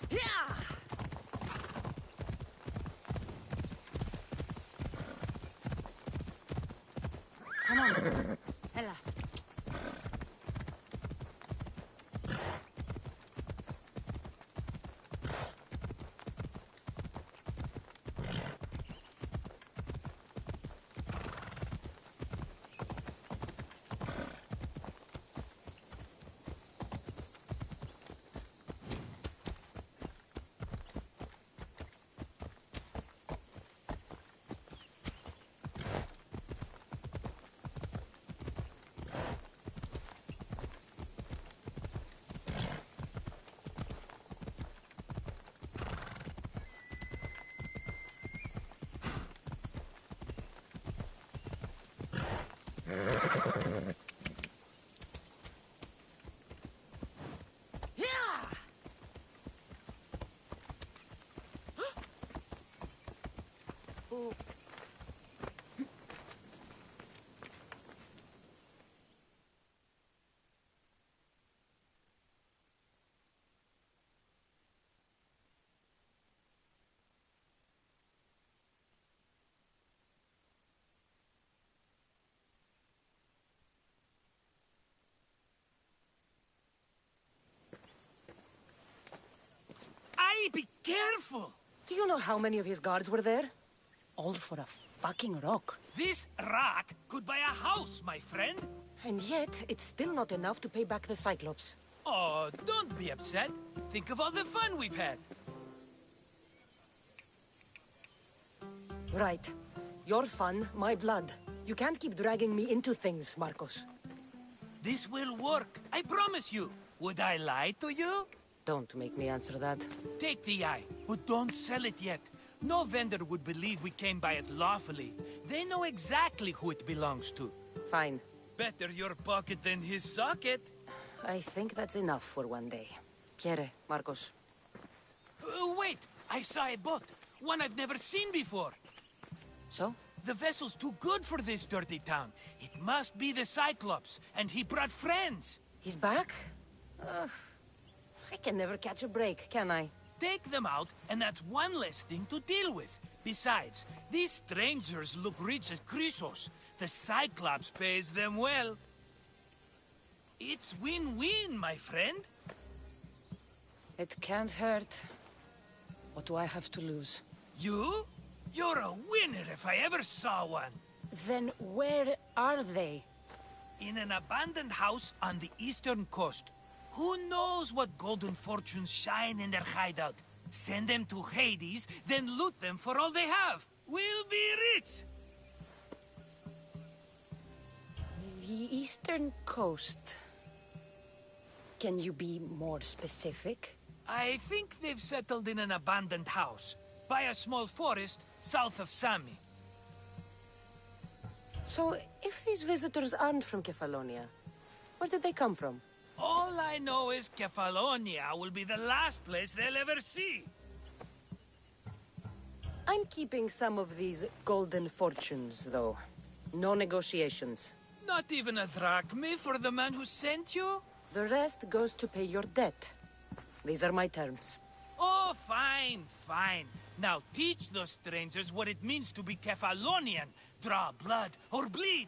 Yeah! Come on. Ella. Aye, be careful! Do you know how many of his guards were there? All for a fucking rock. This rock could buy a house, my friend. And yet, it's still not enough to pay back the Cyclops. Oh, don't be upset. Think of all the fun we've had. Right. Your fun, my blood. You can't keep dragging me into things, Marcos. This will work, I promise you. Would I lie to you? Don't make me answer that. Take the eye, but don't sell it yet. No vendor would believe we came by it lawfully. They know exactly who it belongs to. Fine. Better your pocket than his socket. I think that's enough for one day. Quiere, Marcos. Wait! I saw a boat. One I've never seen before. So? The vessel's too good for this dirty town. It must be the Cyclops, and he brought friends. He's back? I can never catch a break, can I? Take them out, and that's one less thing to deal with. Besides, these strangers look rich as Chrysos. The Cyclops pays them well. It's win-win, my friend. It can't hurt. What do I have to lose? You? You're a winner if I ever saw one. Then where are they? In an abandoned house on the eastern coast. Who knows what golden fortunes shine in their hideout? Send them to Hades, then loot them for all they have. We'll be rich! The eastern coast. Can you be more specific? I think they've settled in an abandoned house, by a small forest south of Sami. So, if these visitors aren't from Kefalonia, where did they come from? All I know is Kefalonia will be the last place they'll ever see. I'm keeping some of these golden fortunes, though. No negotiations. Not even a drachme for the man who sent you? The rest goes to pay your debt. These are my terms. Oh, fine, fine. Now teach those strangers what it means to be Kefalonian. Draw blood or bleed.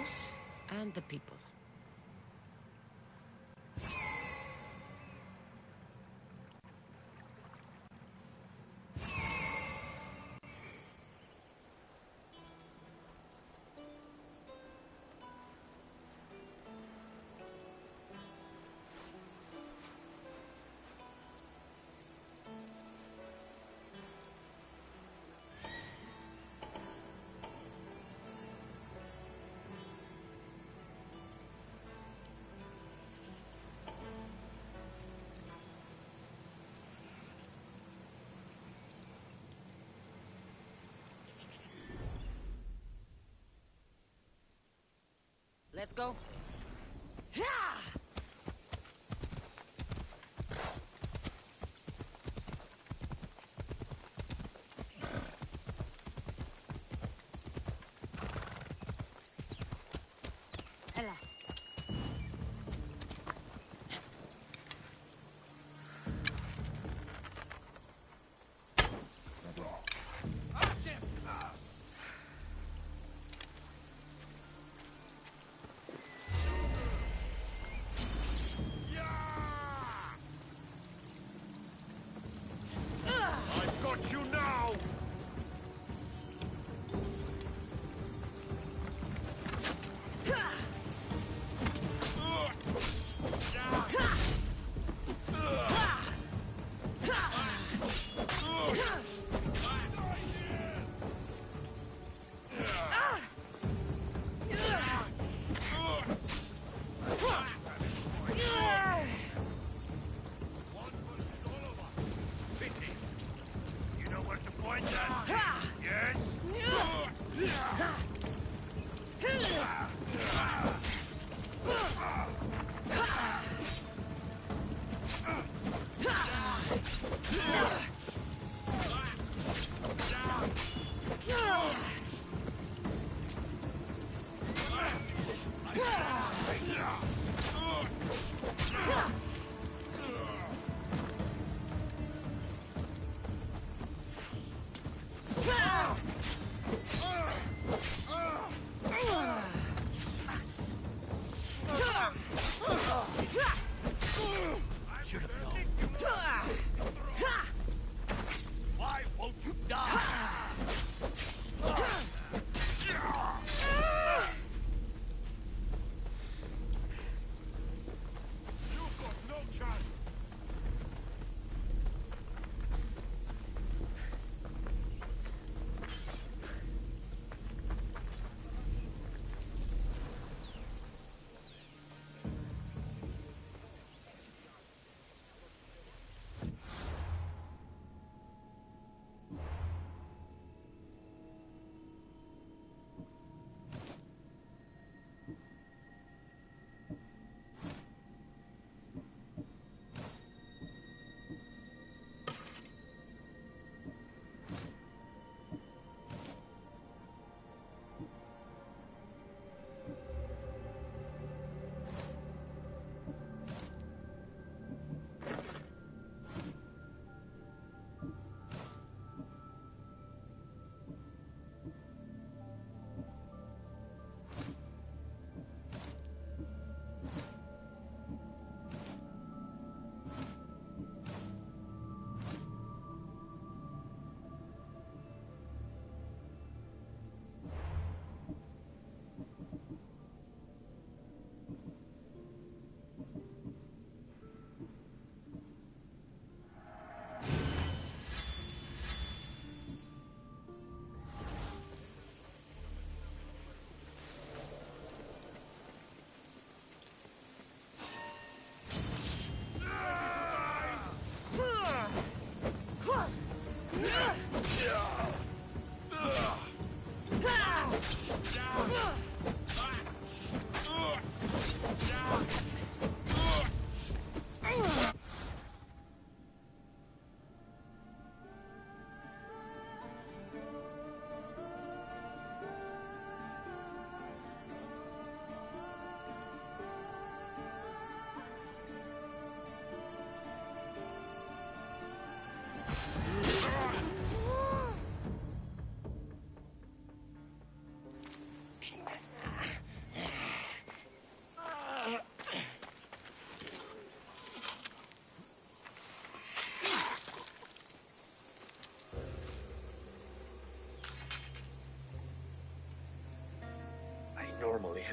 house and the people. Let's go. Yeah! Ella.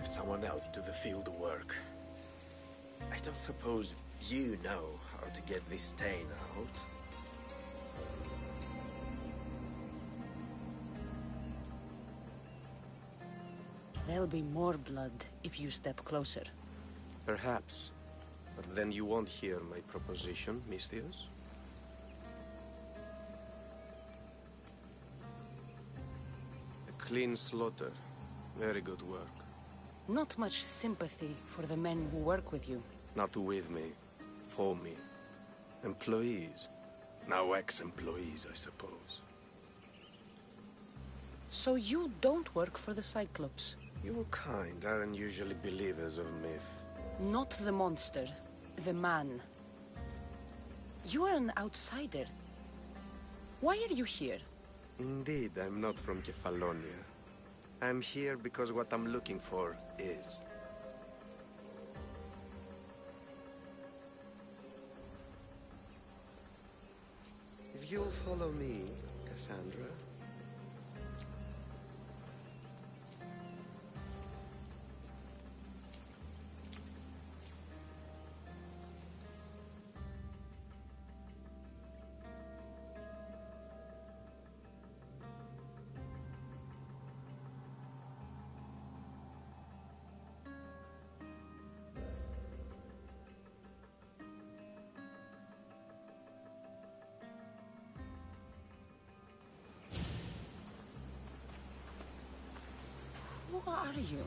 have someone else do the field work. I don't suppose you know how to get this stain out. There'll be more blood if you step closer. Perhaps. But then you won't hear my proposition, Misthios. A clean slaughter. Very good work. Not much sympathy for the men who work with you. Not with me. For me. Employees. Now ex-employees, I suppose. So you don't work for the Cyclops? Your kind aren't usually believers of myth. Not the monster. The man. You are an outsider. Why are you here? Indeed, I'm not from Kefalonia. I'm here because what I'm looking for is. If you'll follow me, Cassandra. Who are you?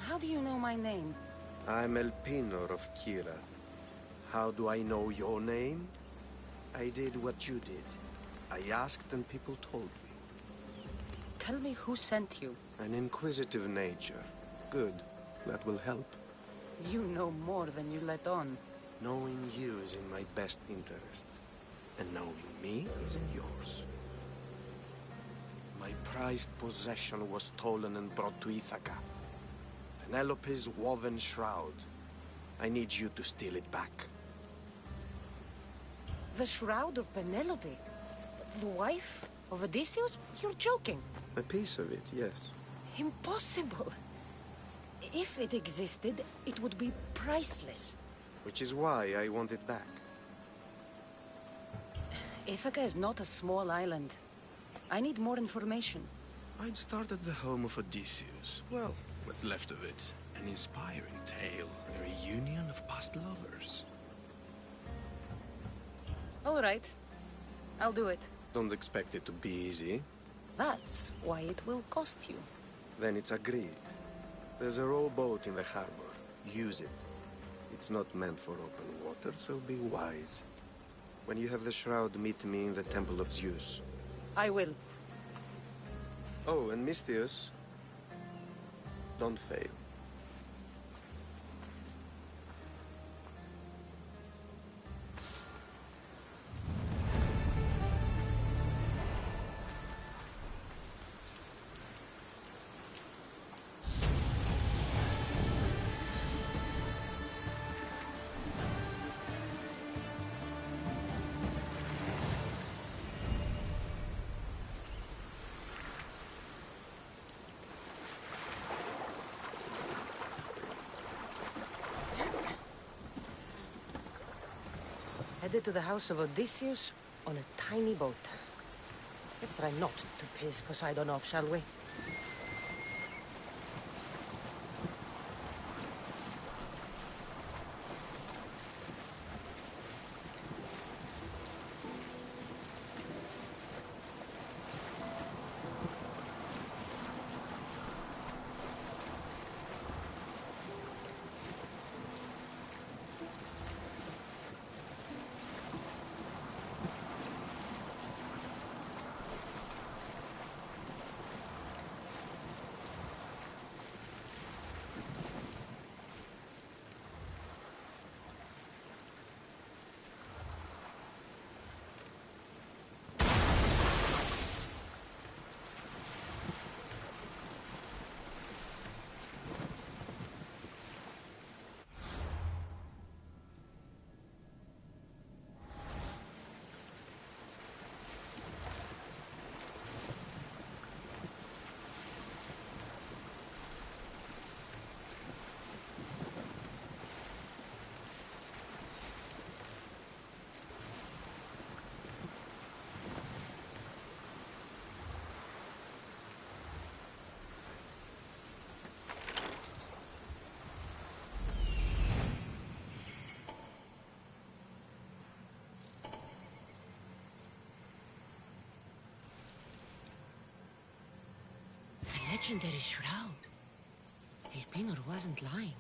How do you know my name? I'm Elpinor of Kira. How do I know your name? I did what you did. I asked and people told me. Tell me who sent you. An inquisitive nature. Good. That will help. You know more than you let on. Knowing you is in my best interest. And knowing me is in yours. My prized possession was stolen and brought to Ithaca. Penelope's woven shroud. I need you to steal it back. The shroud of Penelope? The wife of Odysseus? You're joking. A piece of it, yes. Impossible. If it existed, it would be priceless. Which is why I want it back. Ithaca is not a small island. I need more information. I'd start at the home of Odysseus. Well, what's left of it. An inspiring tale. A reunion of past lovers. All right. I'll do it. Don't expect it to be easy. That's why it will cost you. Then it's agreed. There's a rowboat in the harbor. Use it. It's not meant for open water, so be wise. When you have the shroud, meet me in the Temple of Zeus. I will. Oh, and Misthios, don't fail. Headed to the house of Odysseus on a tiny boat. Let's try not to piss Poseidon off, shall we? The legendary shroud. Elpinor wasn't lying.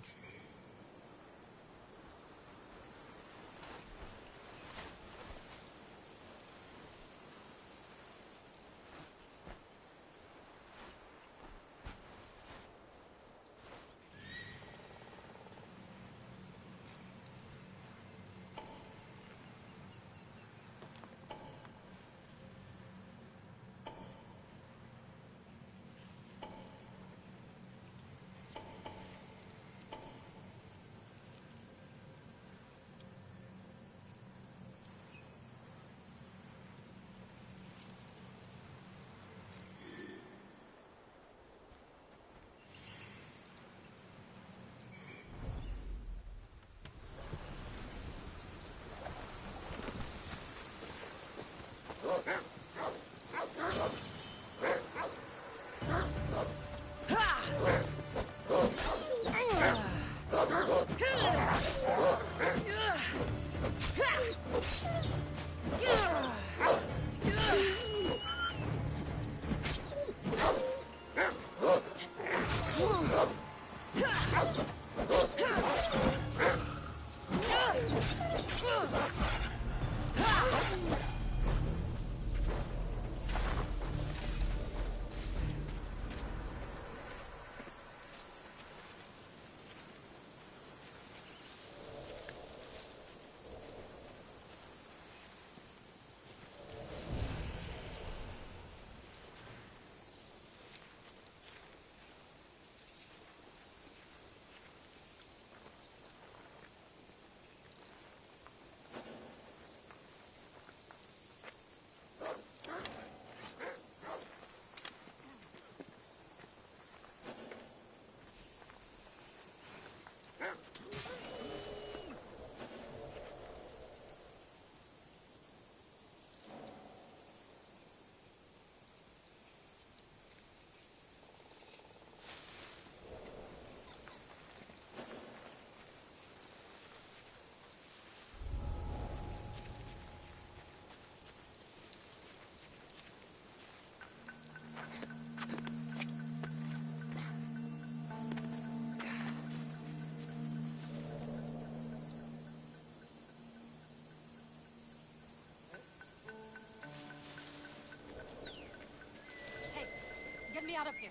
Get me out of here.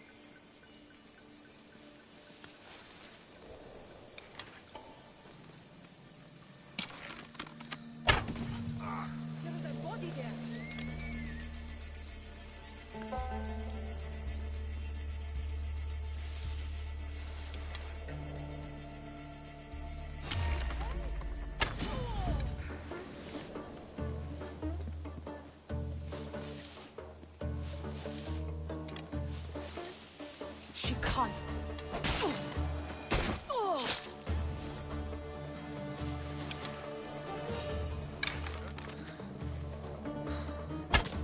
There was a body there. She can't.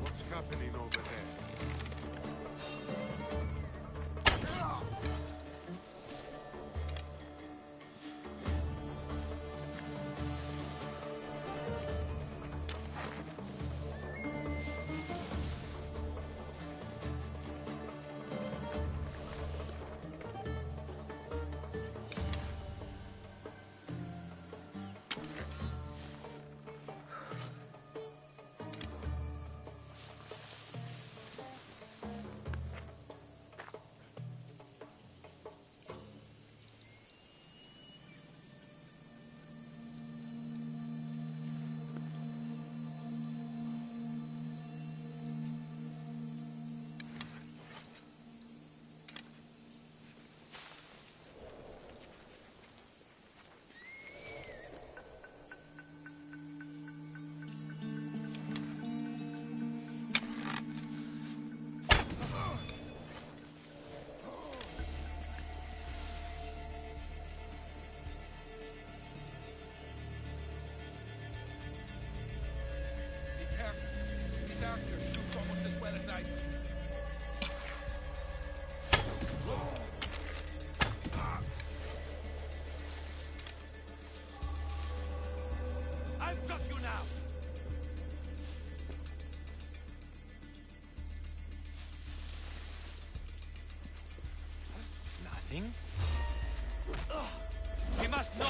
What's happening over there? I've got you now! King? He must know!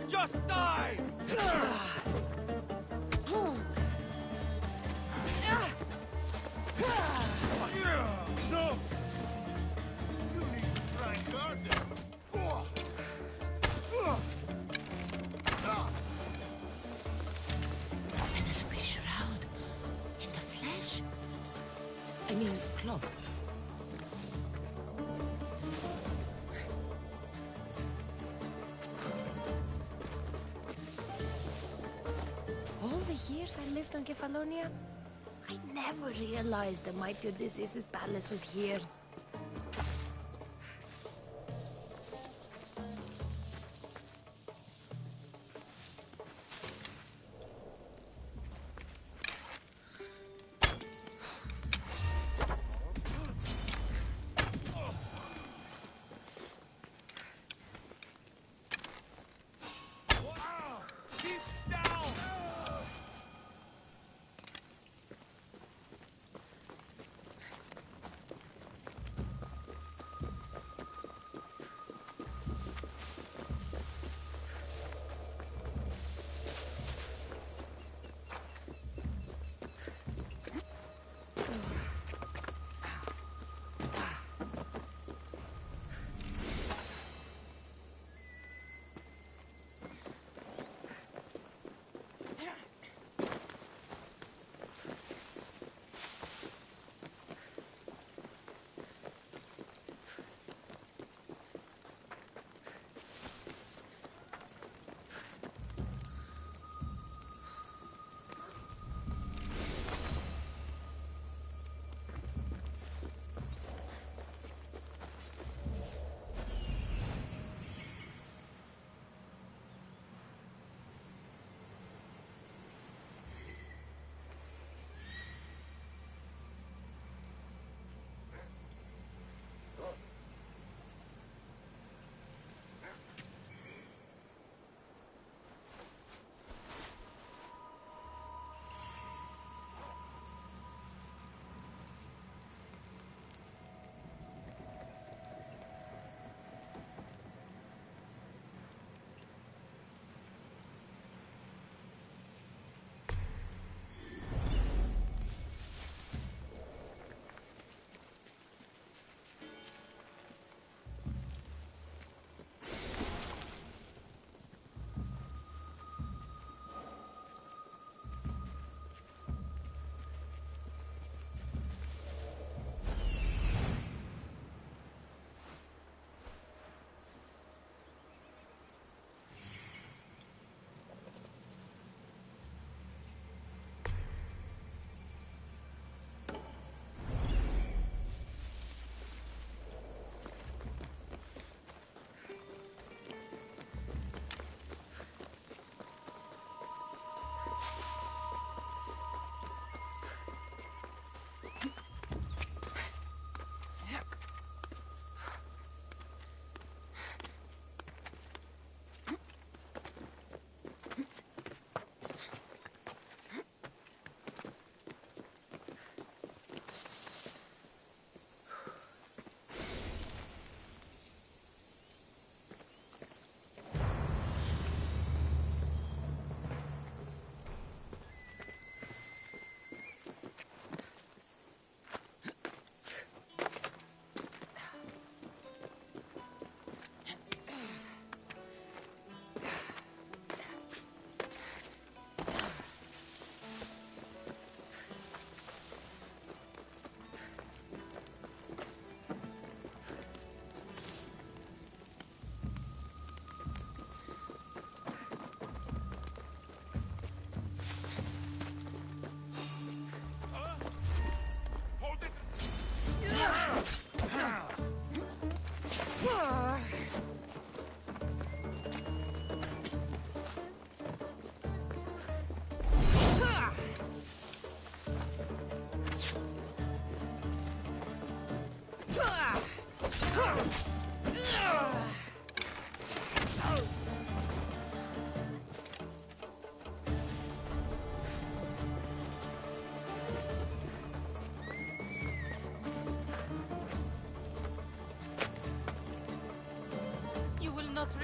Just die! No! You need to try harder. Penelope's shroud. In the flesh? I mean, cloth. All the years I lived on Kefalonia, I never realized the mighty Odysseus' palace was here.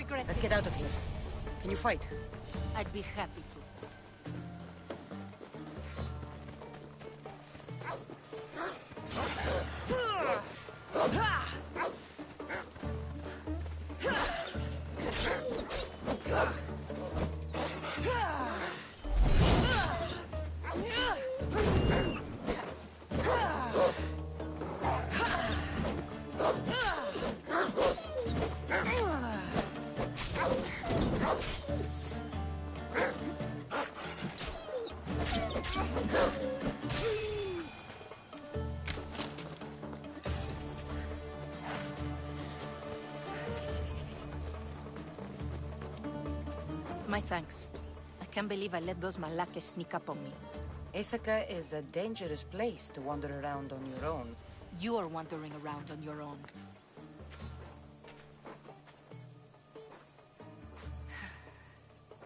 regret Let's it. get out of here. Can you fight? I'd be happy to. My thanks. I can't believe I let those Malakas sneak up on me. Ithaca is a dangerous place to wander around on your own. You're wandering around on your own.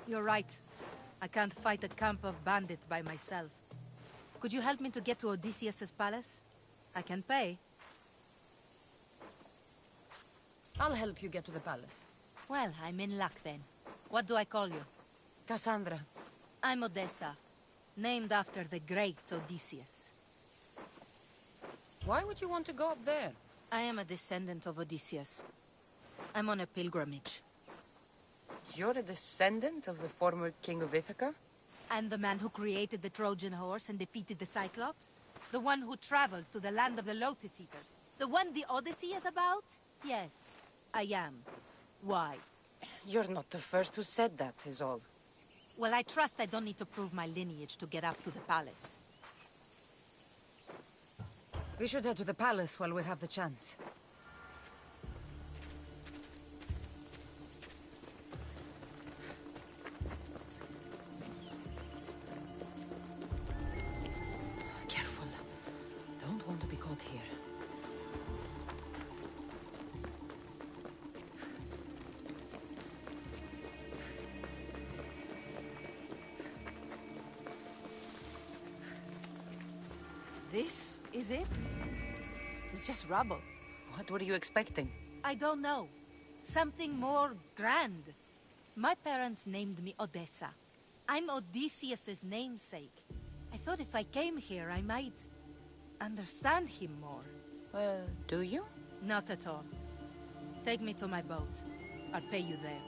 You're right. I can't fight a camp of bandits by myself. Could you help me to get to Odysseus's palace? I can pay. I'll help you get to the palace. Well, I'm in luck then. What do I call you? Cassandra. I'm Odessa, named after the great Odysseus. Why would you want to go up there? I am a descendant of Odysseus. I'm on a pilgrimage. You're a descendant of the former king of Ithaca? I'm the man who created the Trojan horse and defeated the Cyclops. The one who traveled to the land of the Lotus Eaters. The one the Odyssey is about? Yes, I am. Why? You're not the first who said that, is all. Well, I trust I don't need to prove my lineage to get up to the palace. We should head to the palace while we have the chance. Careful. Don't want to be caught here. This is it? It's just rubble. What were you expecting? I don't know. Something more grand. My parents named me Odessa. I'm Odysseus's namesake. I thought if I came here, I might understand him more. Well, do you? Not at all. Take me to my boat. I'll pay you there.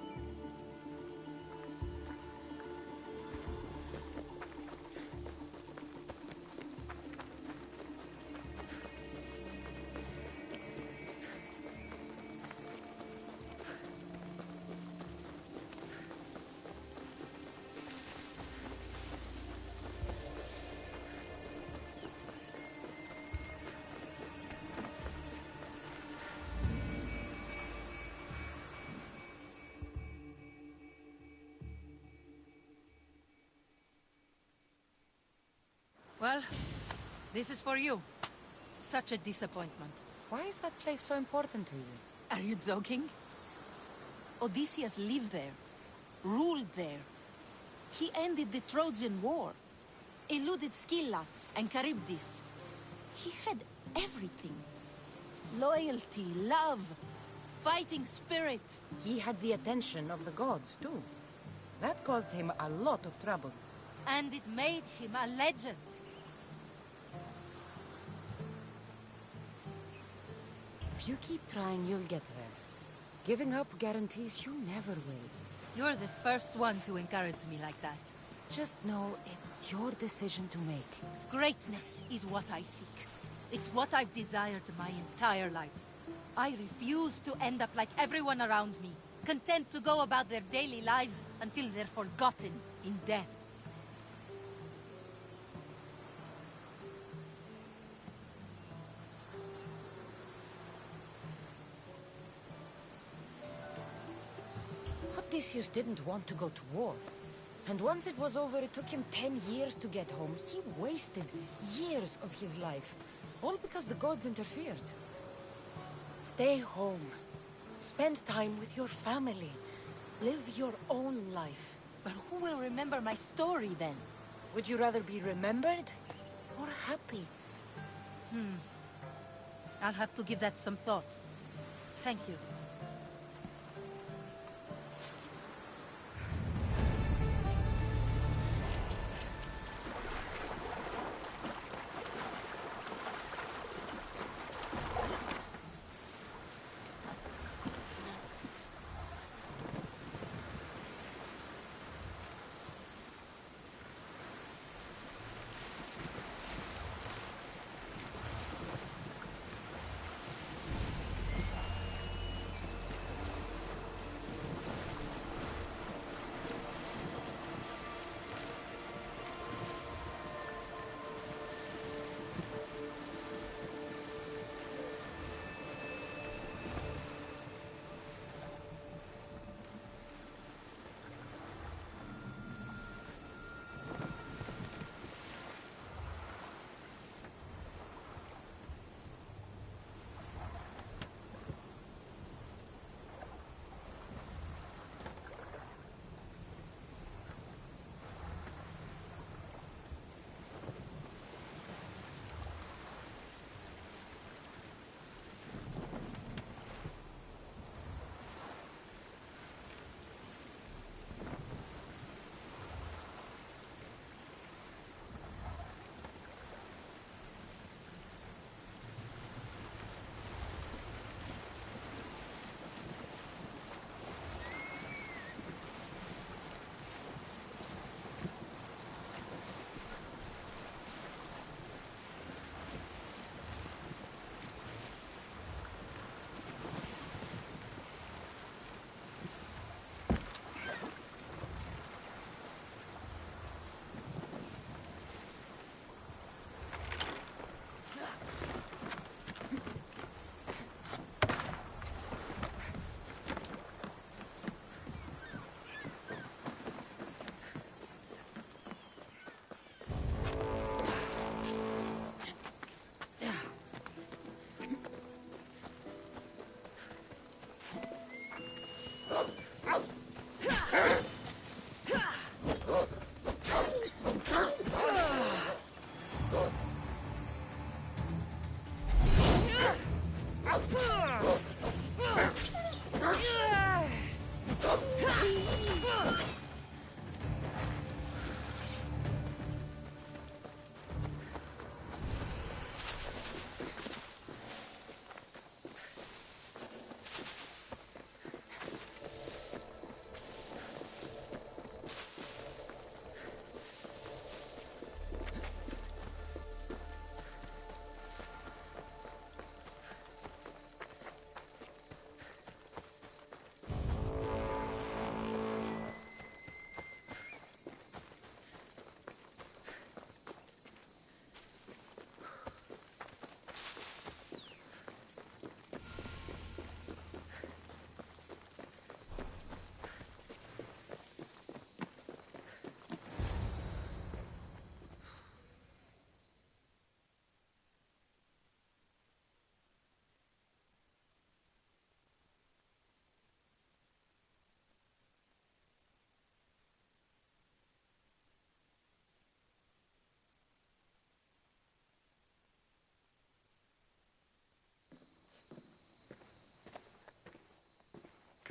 Well, this is for you. Such a disappointment. Why is that place so important to you? Are you joking? Odysseus lived there, ruled there. He ended the Trojan War, eluded Scylla and Charybdis. He had everything. Loyalty, love, fighting spirit. He had the attention of the gods, too. That caused him a lot of trouble. And it made him a legend. If you keep trying, you'll get there. Giving up guarantees you never will. You're the first one to encourage me like that. Just know it's your decision to make. Greatness is what I seek. It's what I've desired my entire life. I refuse to end up like everyone around me, content to go about their daily lives until they're forgotten in death. Odysseus didn't want to go to war. And once it was over, it took him 10 years to get home. He wasted years of his life, all because the gods interfered. Stay home. Spend time with your family. Live your own life. But who will remember my story then? Would you rather be remembered or happy? I'll have to give that some thought. Thank you.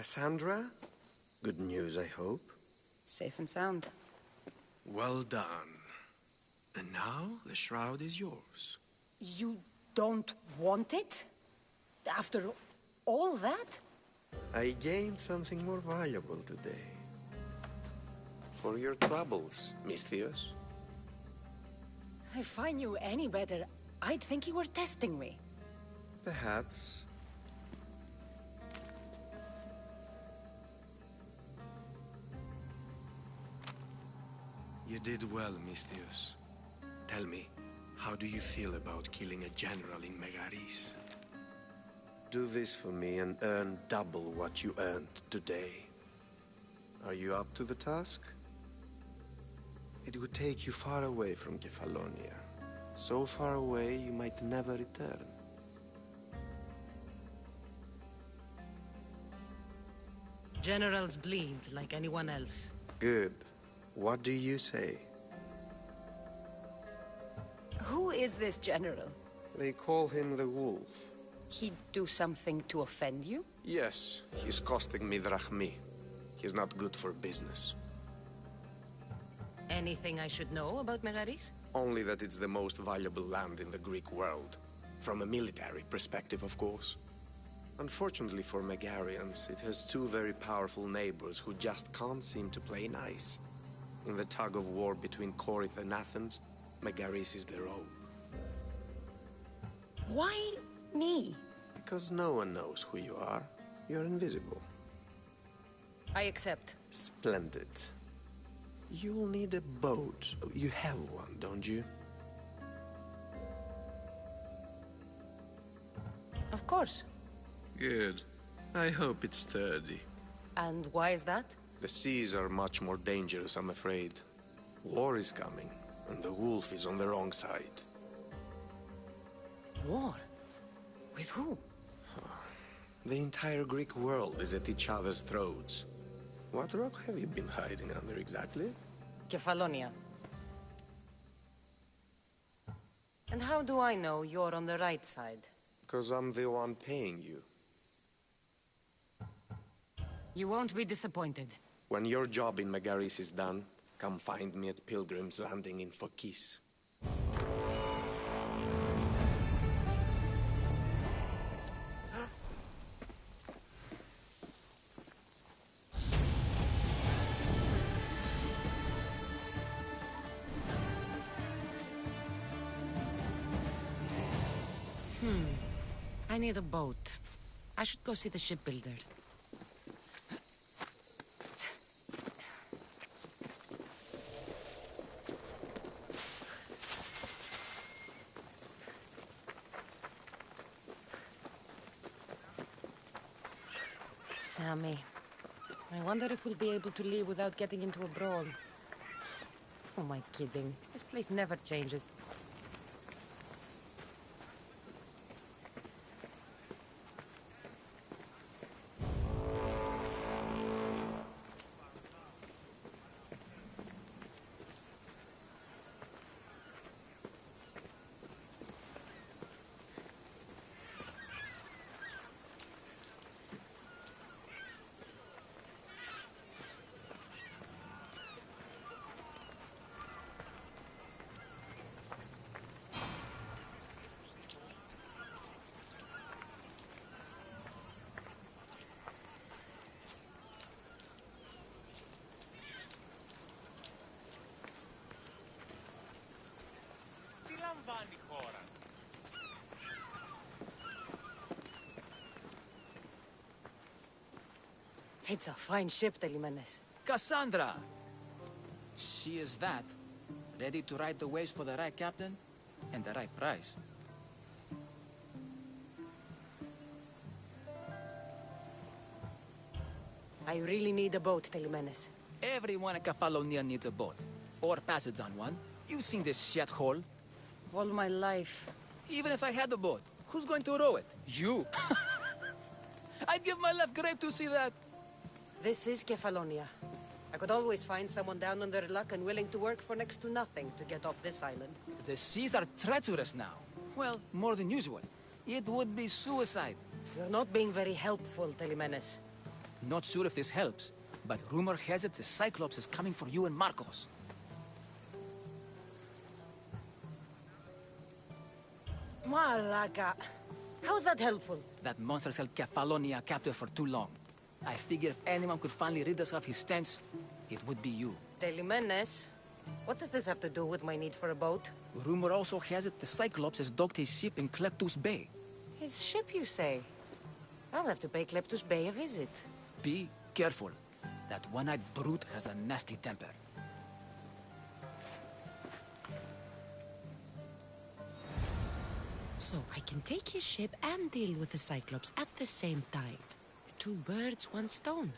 Cassandra? Good news, I hope. Safe and sound. Well done. And now, the shroud is yours. You don't want it? After all that? I gained something more valuable today. For your troubles, Misthios. If I knew any better, I'd think you were testing me. Perhaps. You did well, Misthios. Tell me, how do you feel about killing a general in Megaris? Do this for me and earn double what you earned today. Are you up to the task? It would take you far away from Kefalonia. So far away, you might never return. Generals bleed like anyone else. Good. What do you say? Who is this general? They call him the Wolf. He'd do something to offend you? Yes, he's costing me drachmi. He's not good for business. Anything I should know about Megaris? Only that it's the most valuable land in the Greek world. From a military perspective, of course. Unfortunately for Megarians, it has two very powerful neighbors who just can't seem to play nice. In the tug of war between Corinth and Athens, Megaris is their own. Why me? Because no one knows who you are. You're invisible. I accept. Splendid. You'll need a boat. You have one, don't you? Of course. Good. I hope it's sturdy. And why is that? The seas are much more dangerous, I'm afraid. War is coming, and the wolf is on the wrong side. War? With who? The entire Greek world is at each other's throats. What rock have you been hiding under exactly? Kefalonia. And how do I know you're on the right side? Because I'm the one paying you. You won't be disappointed. When your job in Megaris is done, come find me at Pilgrim's Landing in Phokis. I need a boat. I should go see the shipbuilder. Sammy, I wonder if we'll be able to leave without getting into a brawl. Oh, am I kidding? This place never changes. It's a fine ship, Telimenes. Cassandra! She is that. Ready to ride the waves for the right captain and the right price. I really need a boat, Telimenes. Everyone in Kefalonia needs a boat. Or passage on one. You've seen this shithole. All my life. Even if I had a boat, who's going to row it? You! I'd give my left grape to see that. This is Kefalonia. I could always find someone down on their luck and willing to work for next to nothing to get off this island. The seas are treacherous now. Well, more than usual. It would be suicide. You're not being very helpful, Telimenes. Not sure if this helps, but rumor has it the Cyclops is coming for you and Marcos. Malaga. How's that helpful? That monster's held Kefalonia captive for too long. I figure if anyone could finally rid us of his stench, it would be you. Delimenes? What does this have to do with my need for a boat? Rumor also has it the Cyclops has docked his ship in Kleptus Bay. His ship, you say? I'll have to pay Kleptus Bay a visit. Be careful. That one-eyed brute has a nasty temper. So I can take his ship and deal with the Cyclops at the same time. Two birds, one stone.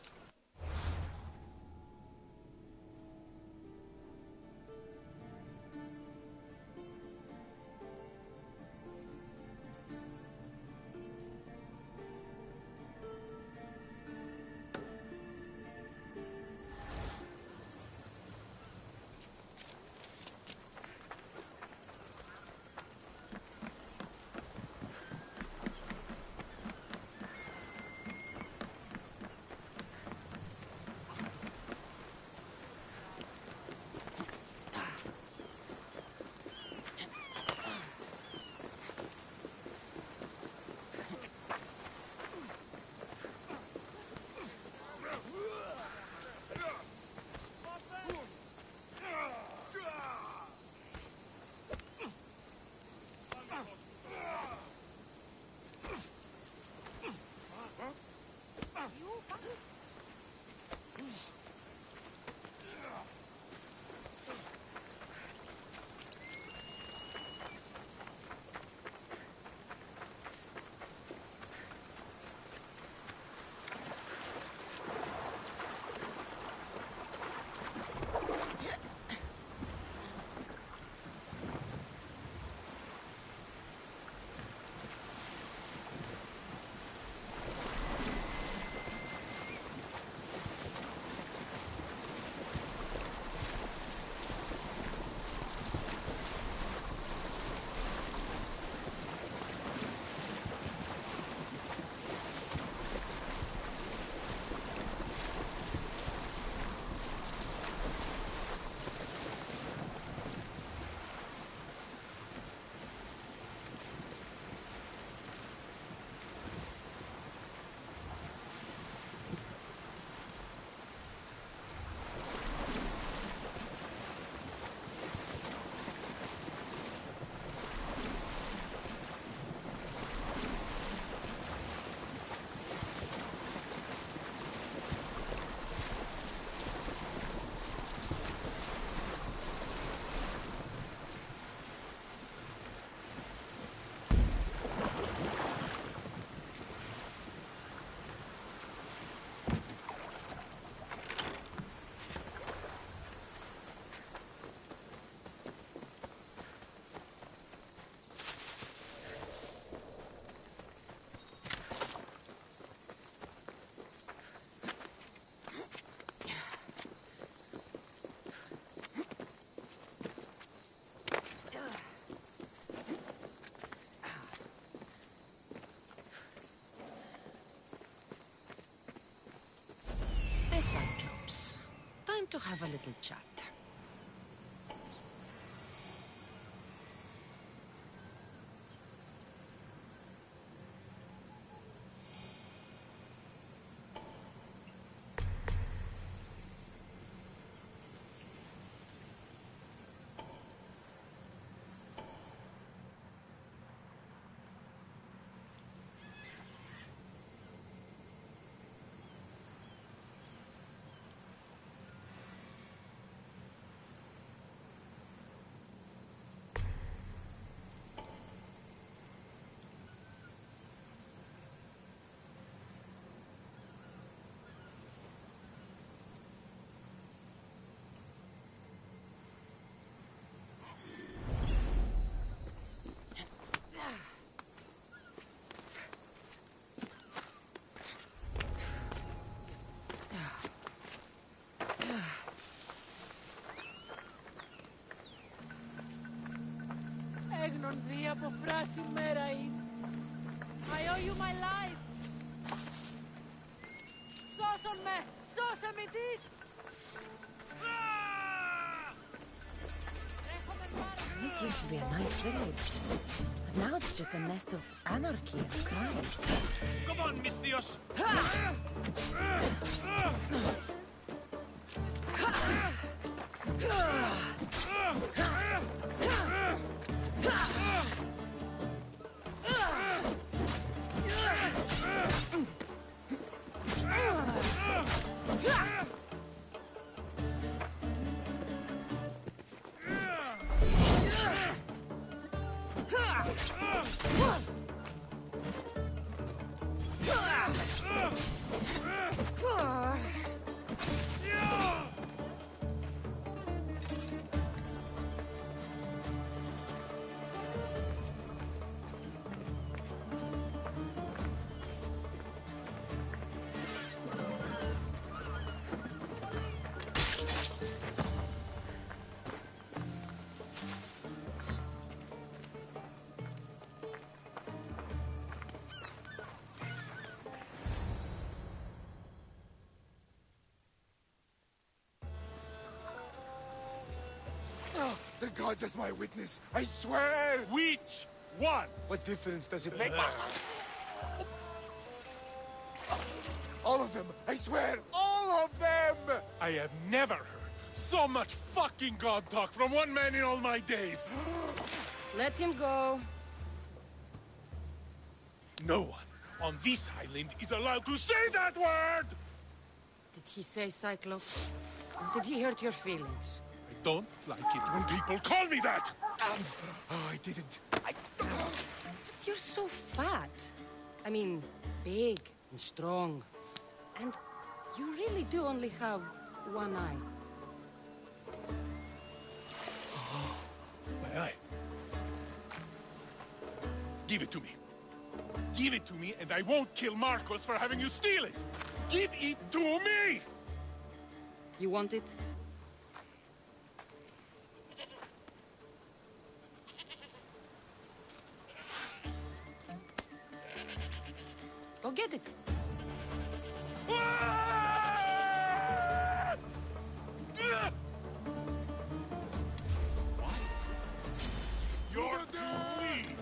The Cyclops. Time to have a little chat. Έγνον δι από φράση μέρα είναι. I owe you my life. Σώσον με! Σώσε με τις! This used to be a nice village. But now it's just a nest of anarchy and crime. Come on, Mistios! The gods as my witness, I swear! Which one? What difference does it make? All of them, I swear, all of them! I have never heard so much fucking god talk from one man in all my days. Let him go. No one on this island is allowed to say that word! Did he say Cyclops? Or did he hurt your feelings? I don't like it when people call me that! Oh, I didn't. But you're so fat. I mean, big and strong. And you really do only have one eye. My eye. Give it to me. Give it to me and I won't kill Marcos for having you steal it! Give it to me! You want it? Go get it. You're too weak!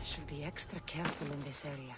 I should be extra careful in this area.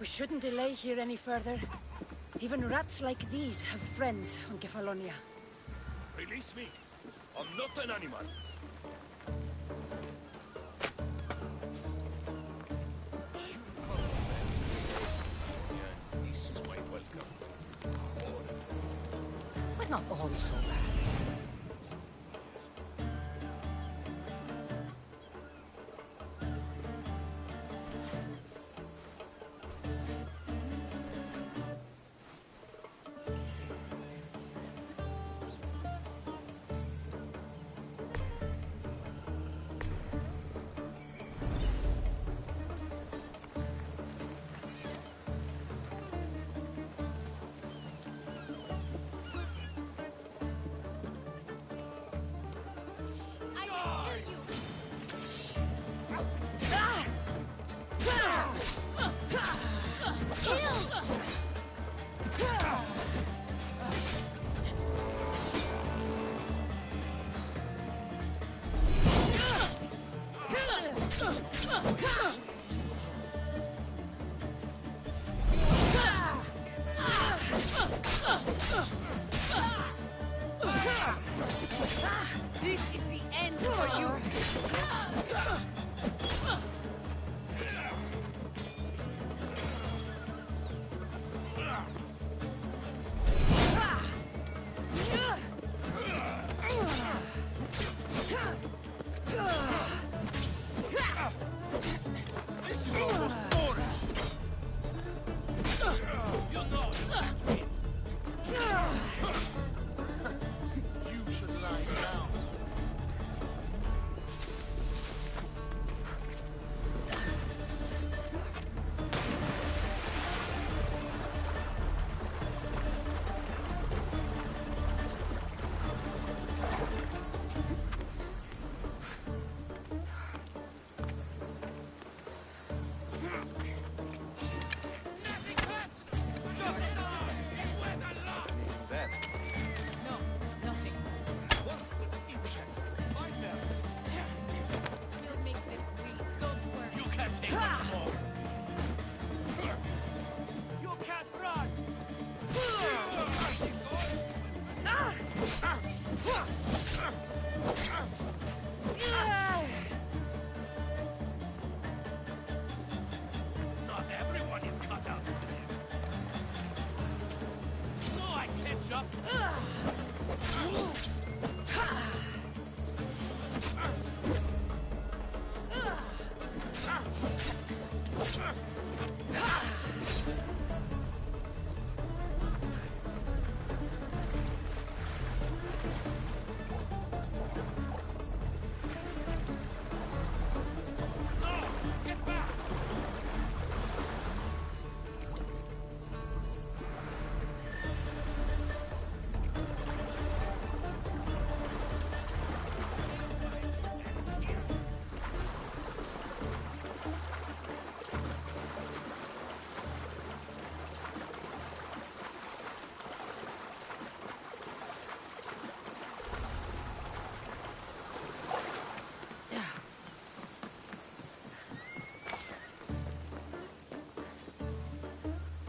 We shouldn't delay here any further. Even rats like these have friends on Kefalonia. Release me. I'm not an animal. This is my welcome. We're not all so bad.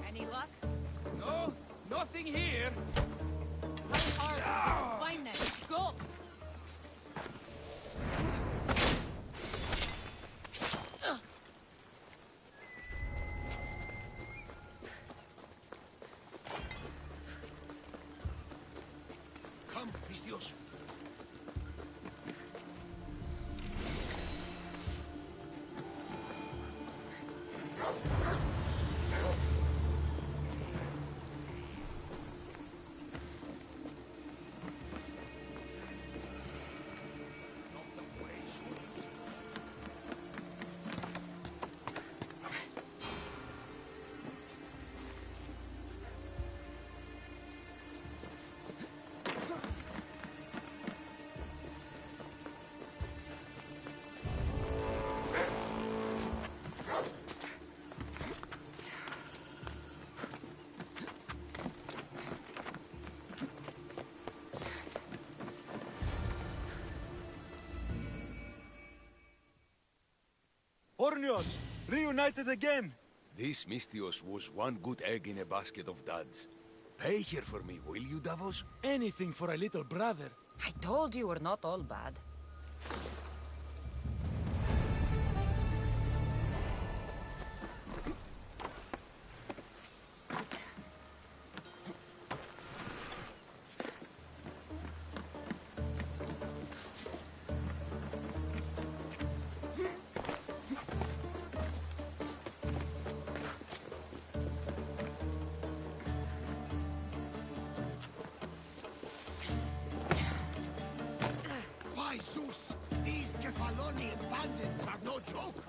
Any luck? No, nothing here. Find them. Go! Come, Mistios. Ornios, reunited again. This Mistios was one good egg in a basket of duds. Pay here for me, will you, Davos? Anything for a little brother. I told you we're not all bad. By Zeus, these Kefalonian bandits are no joke.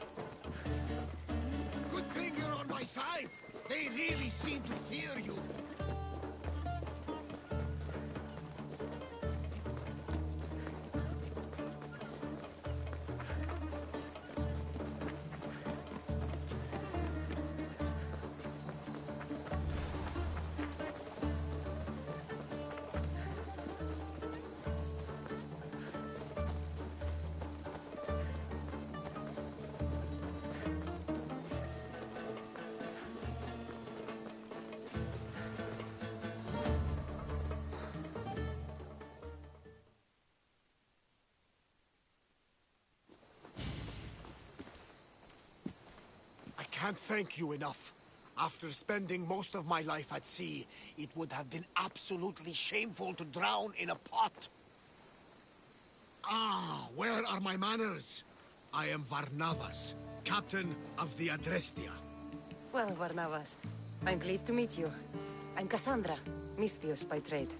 Good thing you're on my side. They really seem to fear you. I can't thank you enough. After spending most of my life at sea, it would have been absolutely shameful to drown in a pot. Ah, where are my manners? I am Varnavas, captain of the Adrestia. Well, Varnavas, I'm pleased to meet you. I'm Cassandra, Mistios by trade.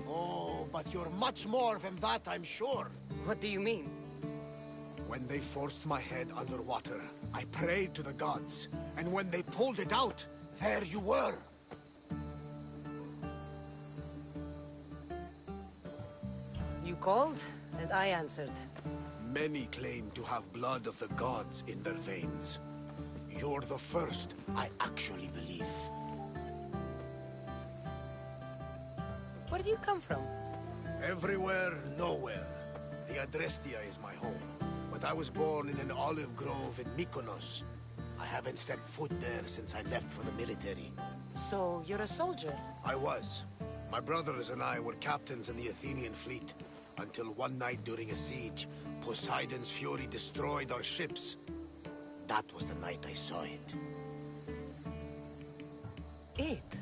Oh, but you're much more than that, I'm sure. What do you mean? When they forced my head underwater, I prayed to the gods. And when they pulled it out, there you were. You called, and I answered. Many claim to have blood of the gods in their veins. You're the first I actually believe. Where do you come from? Everywhere, nowhere. The Adrestia is my home. But I was born in an olive grove in Mykonos. I haven't stepped foot there since I left for the military. So, you're a soldier? I was. My brothers and I were captains in the Athenian fleet. Until one night during a siege, Poseidon's fury destroyed our ships. That was the night I saw it. It?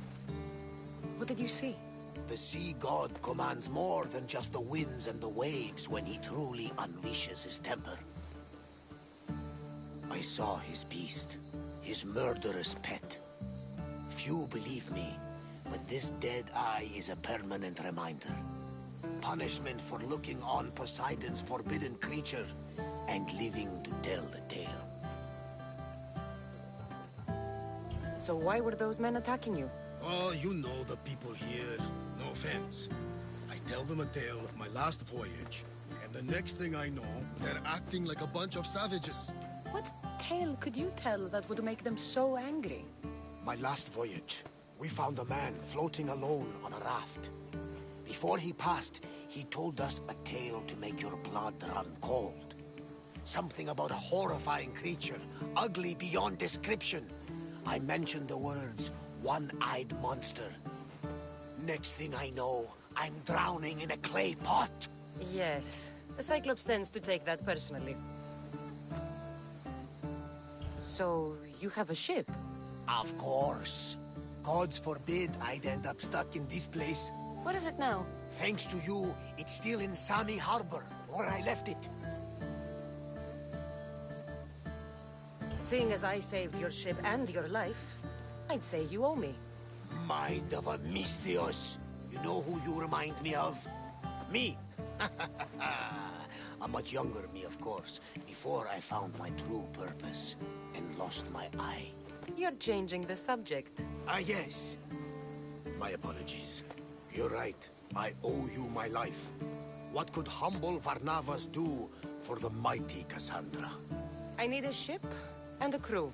What did you see? The sea god commands more than just the winds and the waves when he truly unleashes his temper. I saw his beast, his murderous pet. Few believe me, but this dead eye is a permanent reminder. Punishment for looking on Poseidon's forbidden creature and living to tell the tale. So why were those men attacking you? Oh, you know the people here. No offense. I tell them a tale of my last voyage, and the next thing I know, they're acting like a bunch of savages. What tale could you tell that would make them so angry? My last voyage, we found a man floating alone on a raft. Before he passed, he told us a tale to make your blood run cold. Something about a horrifying creature, ugly beyond description. I mentioned the words, one-eyed monster. Next thing I know, I'm drowning in a clay pot. Yes. The Cyclops tends to take that personally. So, you have a ship? Of course. Gods forbid I'd end up stuck in this place. What is it now? Thanks to you, it's still in Sami Harbor, where I left it. Seeing as I saved your ship and your life, I'd say you owe me. Mind of a Misthios. You know who you remind me of? Me. A much younger me, of course, before I found my true purpose and lost my eye. You're changing the subject. Ah, yes. My apologies. You're right. I owe you my life. What could humble Varnavas do for the mighty Cassandra? I need a ship and a crew.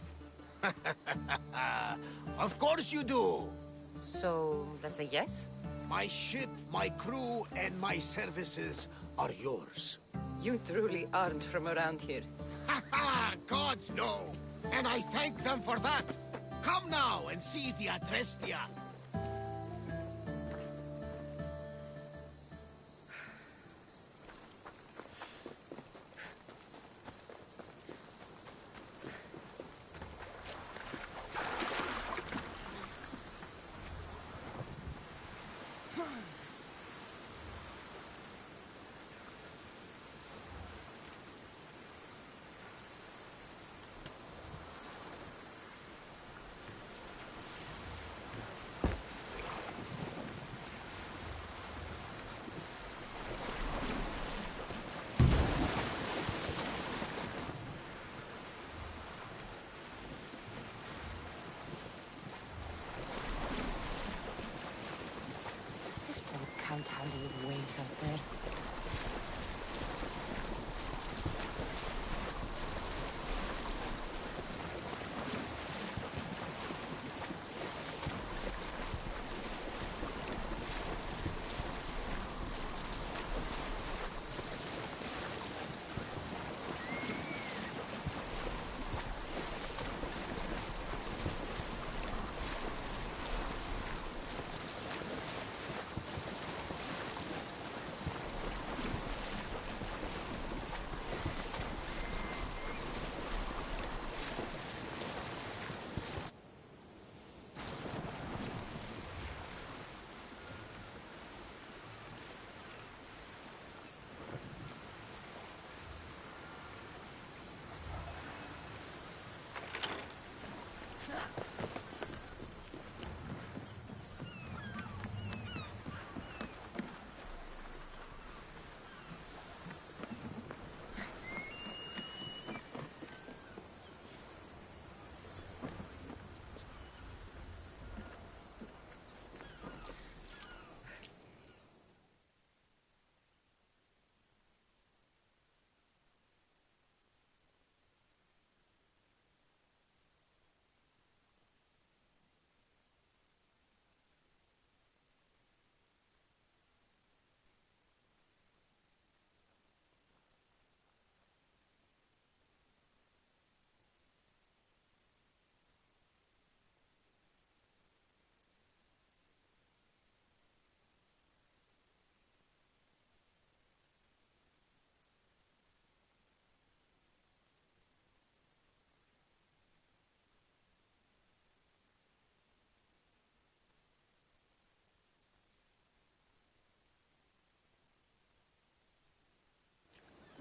Of course you do! So, that's a yes? My ship, my crew, and my services are yours. You truly aren't from around here. Ha ha! Gods know! And I thank them for that! Come now and see the Adrestia! This boat can't handle the waves out there.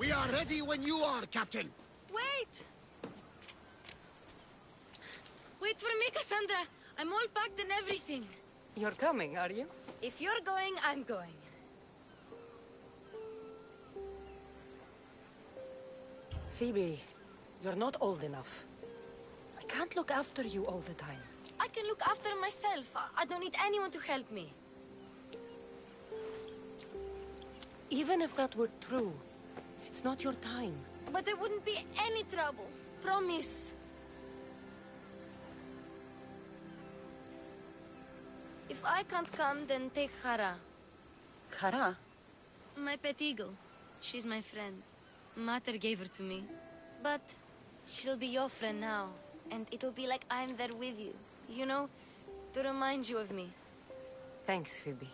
We are ready when you are, Captain. Wait! Wait for me, Cassandra. I'm all packed and everything. You're coming, are you? If you're going, I'm going. Phoebe, you're not old enough. I can't look after you all the time. I can look after myself. I don't need anyone to help me. Even if that were true, it's not your time. But there wouldn't be any trouble. Promise. If I can't come, then take Hara. Hara? My pet eagle. She's my friend. Mater gave her to me. But she'll be your friend now. And it'll be like I'm there with you. You know, to remind you of me. Thanks, Phoebe.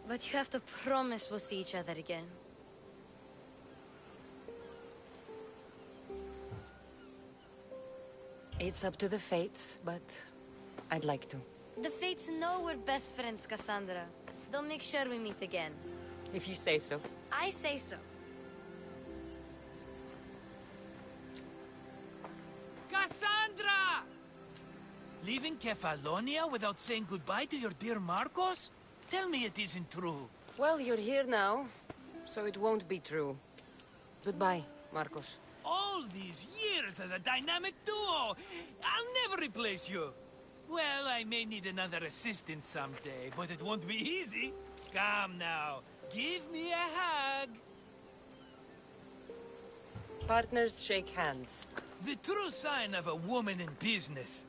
But you have to promise we'll see each other again. It's up to the fates, but I'd like to. The fates know we're best friends, Cassandra. They'll make sure we meet again. If you say so. I say so. Cassandra! Leaving Kefalonia without saying goodbye to your dear Marcos? Tell me it isn't true. Well, you're here now, so it won't be true. Goodbye, Marcos. All these years as a dynamic duo! I'll never replace you! Well, I may need another assistant someday, but it won't be easy. Come now, give me a hug. Partners shake hands. The true sign of a woman in business.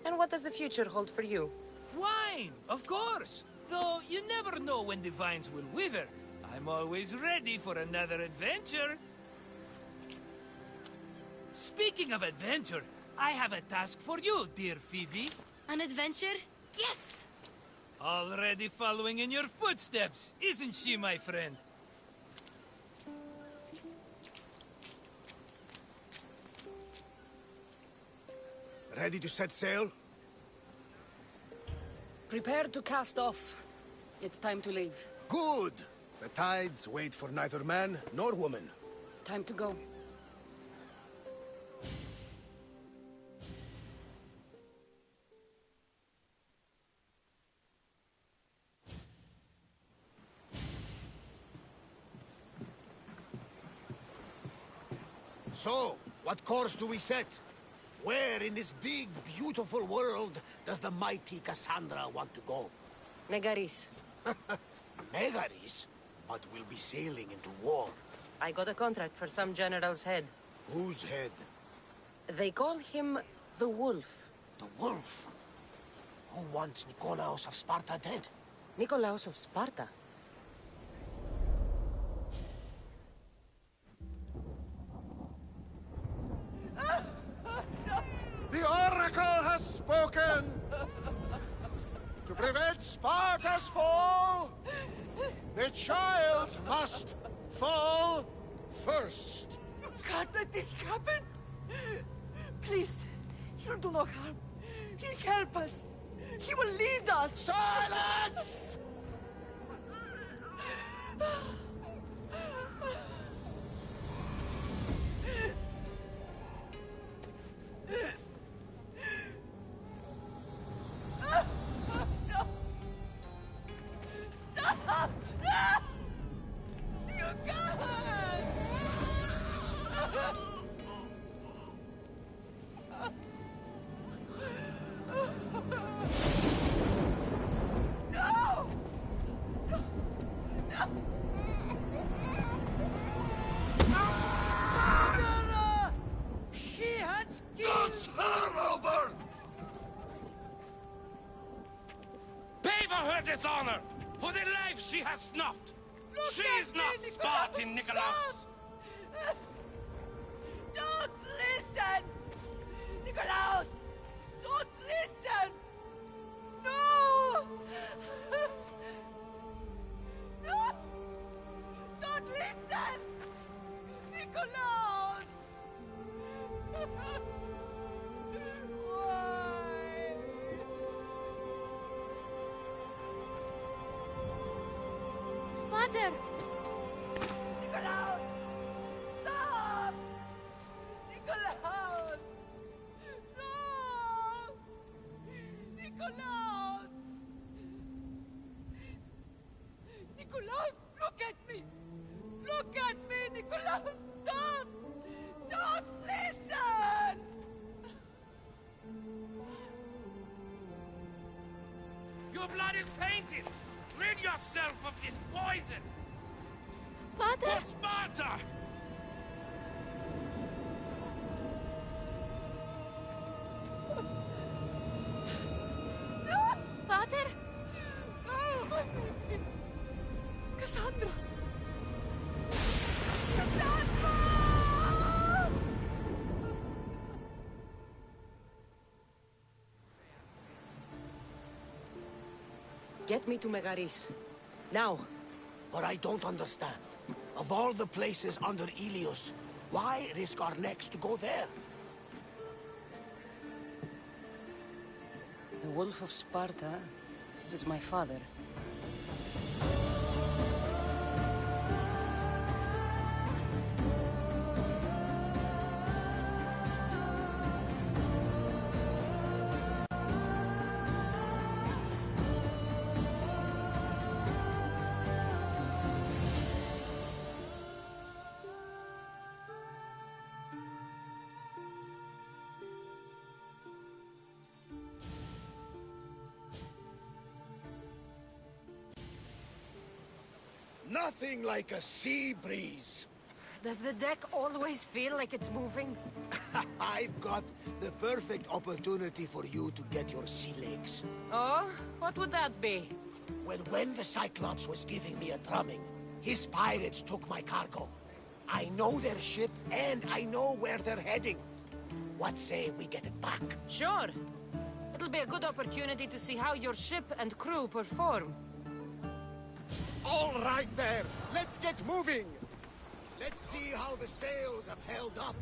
And what does the future hold for you? Wine, of course. Though you never know when the vines will wither. I'm always ready for another adventure. Speaking of adventure, I have a task for you, dear Phoebe. An adventure? Yes! Already following in your footsteps, isn't she, my friend? Ready to set sail? Prepare to cast off. It's time to leave. Good! The tides wait for neither man nor woman. Time to go. So, what course do we set? Where in this big, beautiful world does the mighty Cassandra want to go? Megaris. Megaris? But we'll be sailing into war. I got a contract for some general's head. Whose head? They call him the Wolf. The Wolf? Who wants Nikolaos of Sparta dead? Nikolaos of Sparta? The Oracle has spoken! To prevent Sparta's fall, the child must fall first. You can't let this happen! Please, he'll do no harm. He'll help us. He will lead us. Silence! Stop! You can't! No! No! Murderer! She has killed... Does her over! Pay for her dishonor! For the life she has snuffed! She is not Spartan, Nikolaos! Don't listen! Nikolaos! Don't listen! No! No! Don't listen! Nikolaos! Why? Pater! Nikolaus! Stop! Nikolaus! No! Nikolaus! Nikolaus, look at me! Look at me, Nikolaus! Don't! Don't listen! Your blood is tainted! Rid yourself of this poison! Pater! For Sparta! Pater! Oh, my baby! Cassandra! Cassandra! Get me to Megaris. Now. But I don't understand. Of all the places under Ilios, why risk our necks to go there? The Wolf of Sparta is my father. Nothing like a sea breeze. Does the deck always feel like it's moving? I've got the perfect opportunity for you to get your sea legs. Oh? What would that be? Well, when the Cyclops was giving me a drumming, his pirates took my cargo. I know their ship, and I know where they're heading. What say we get it back? Sure. It'll be a good opportunity to see how your ship and crew perform. All right there, let's get moving. Let's see how the sails have held up.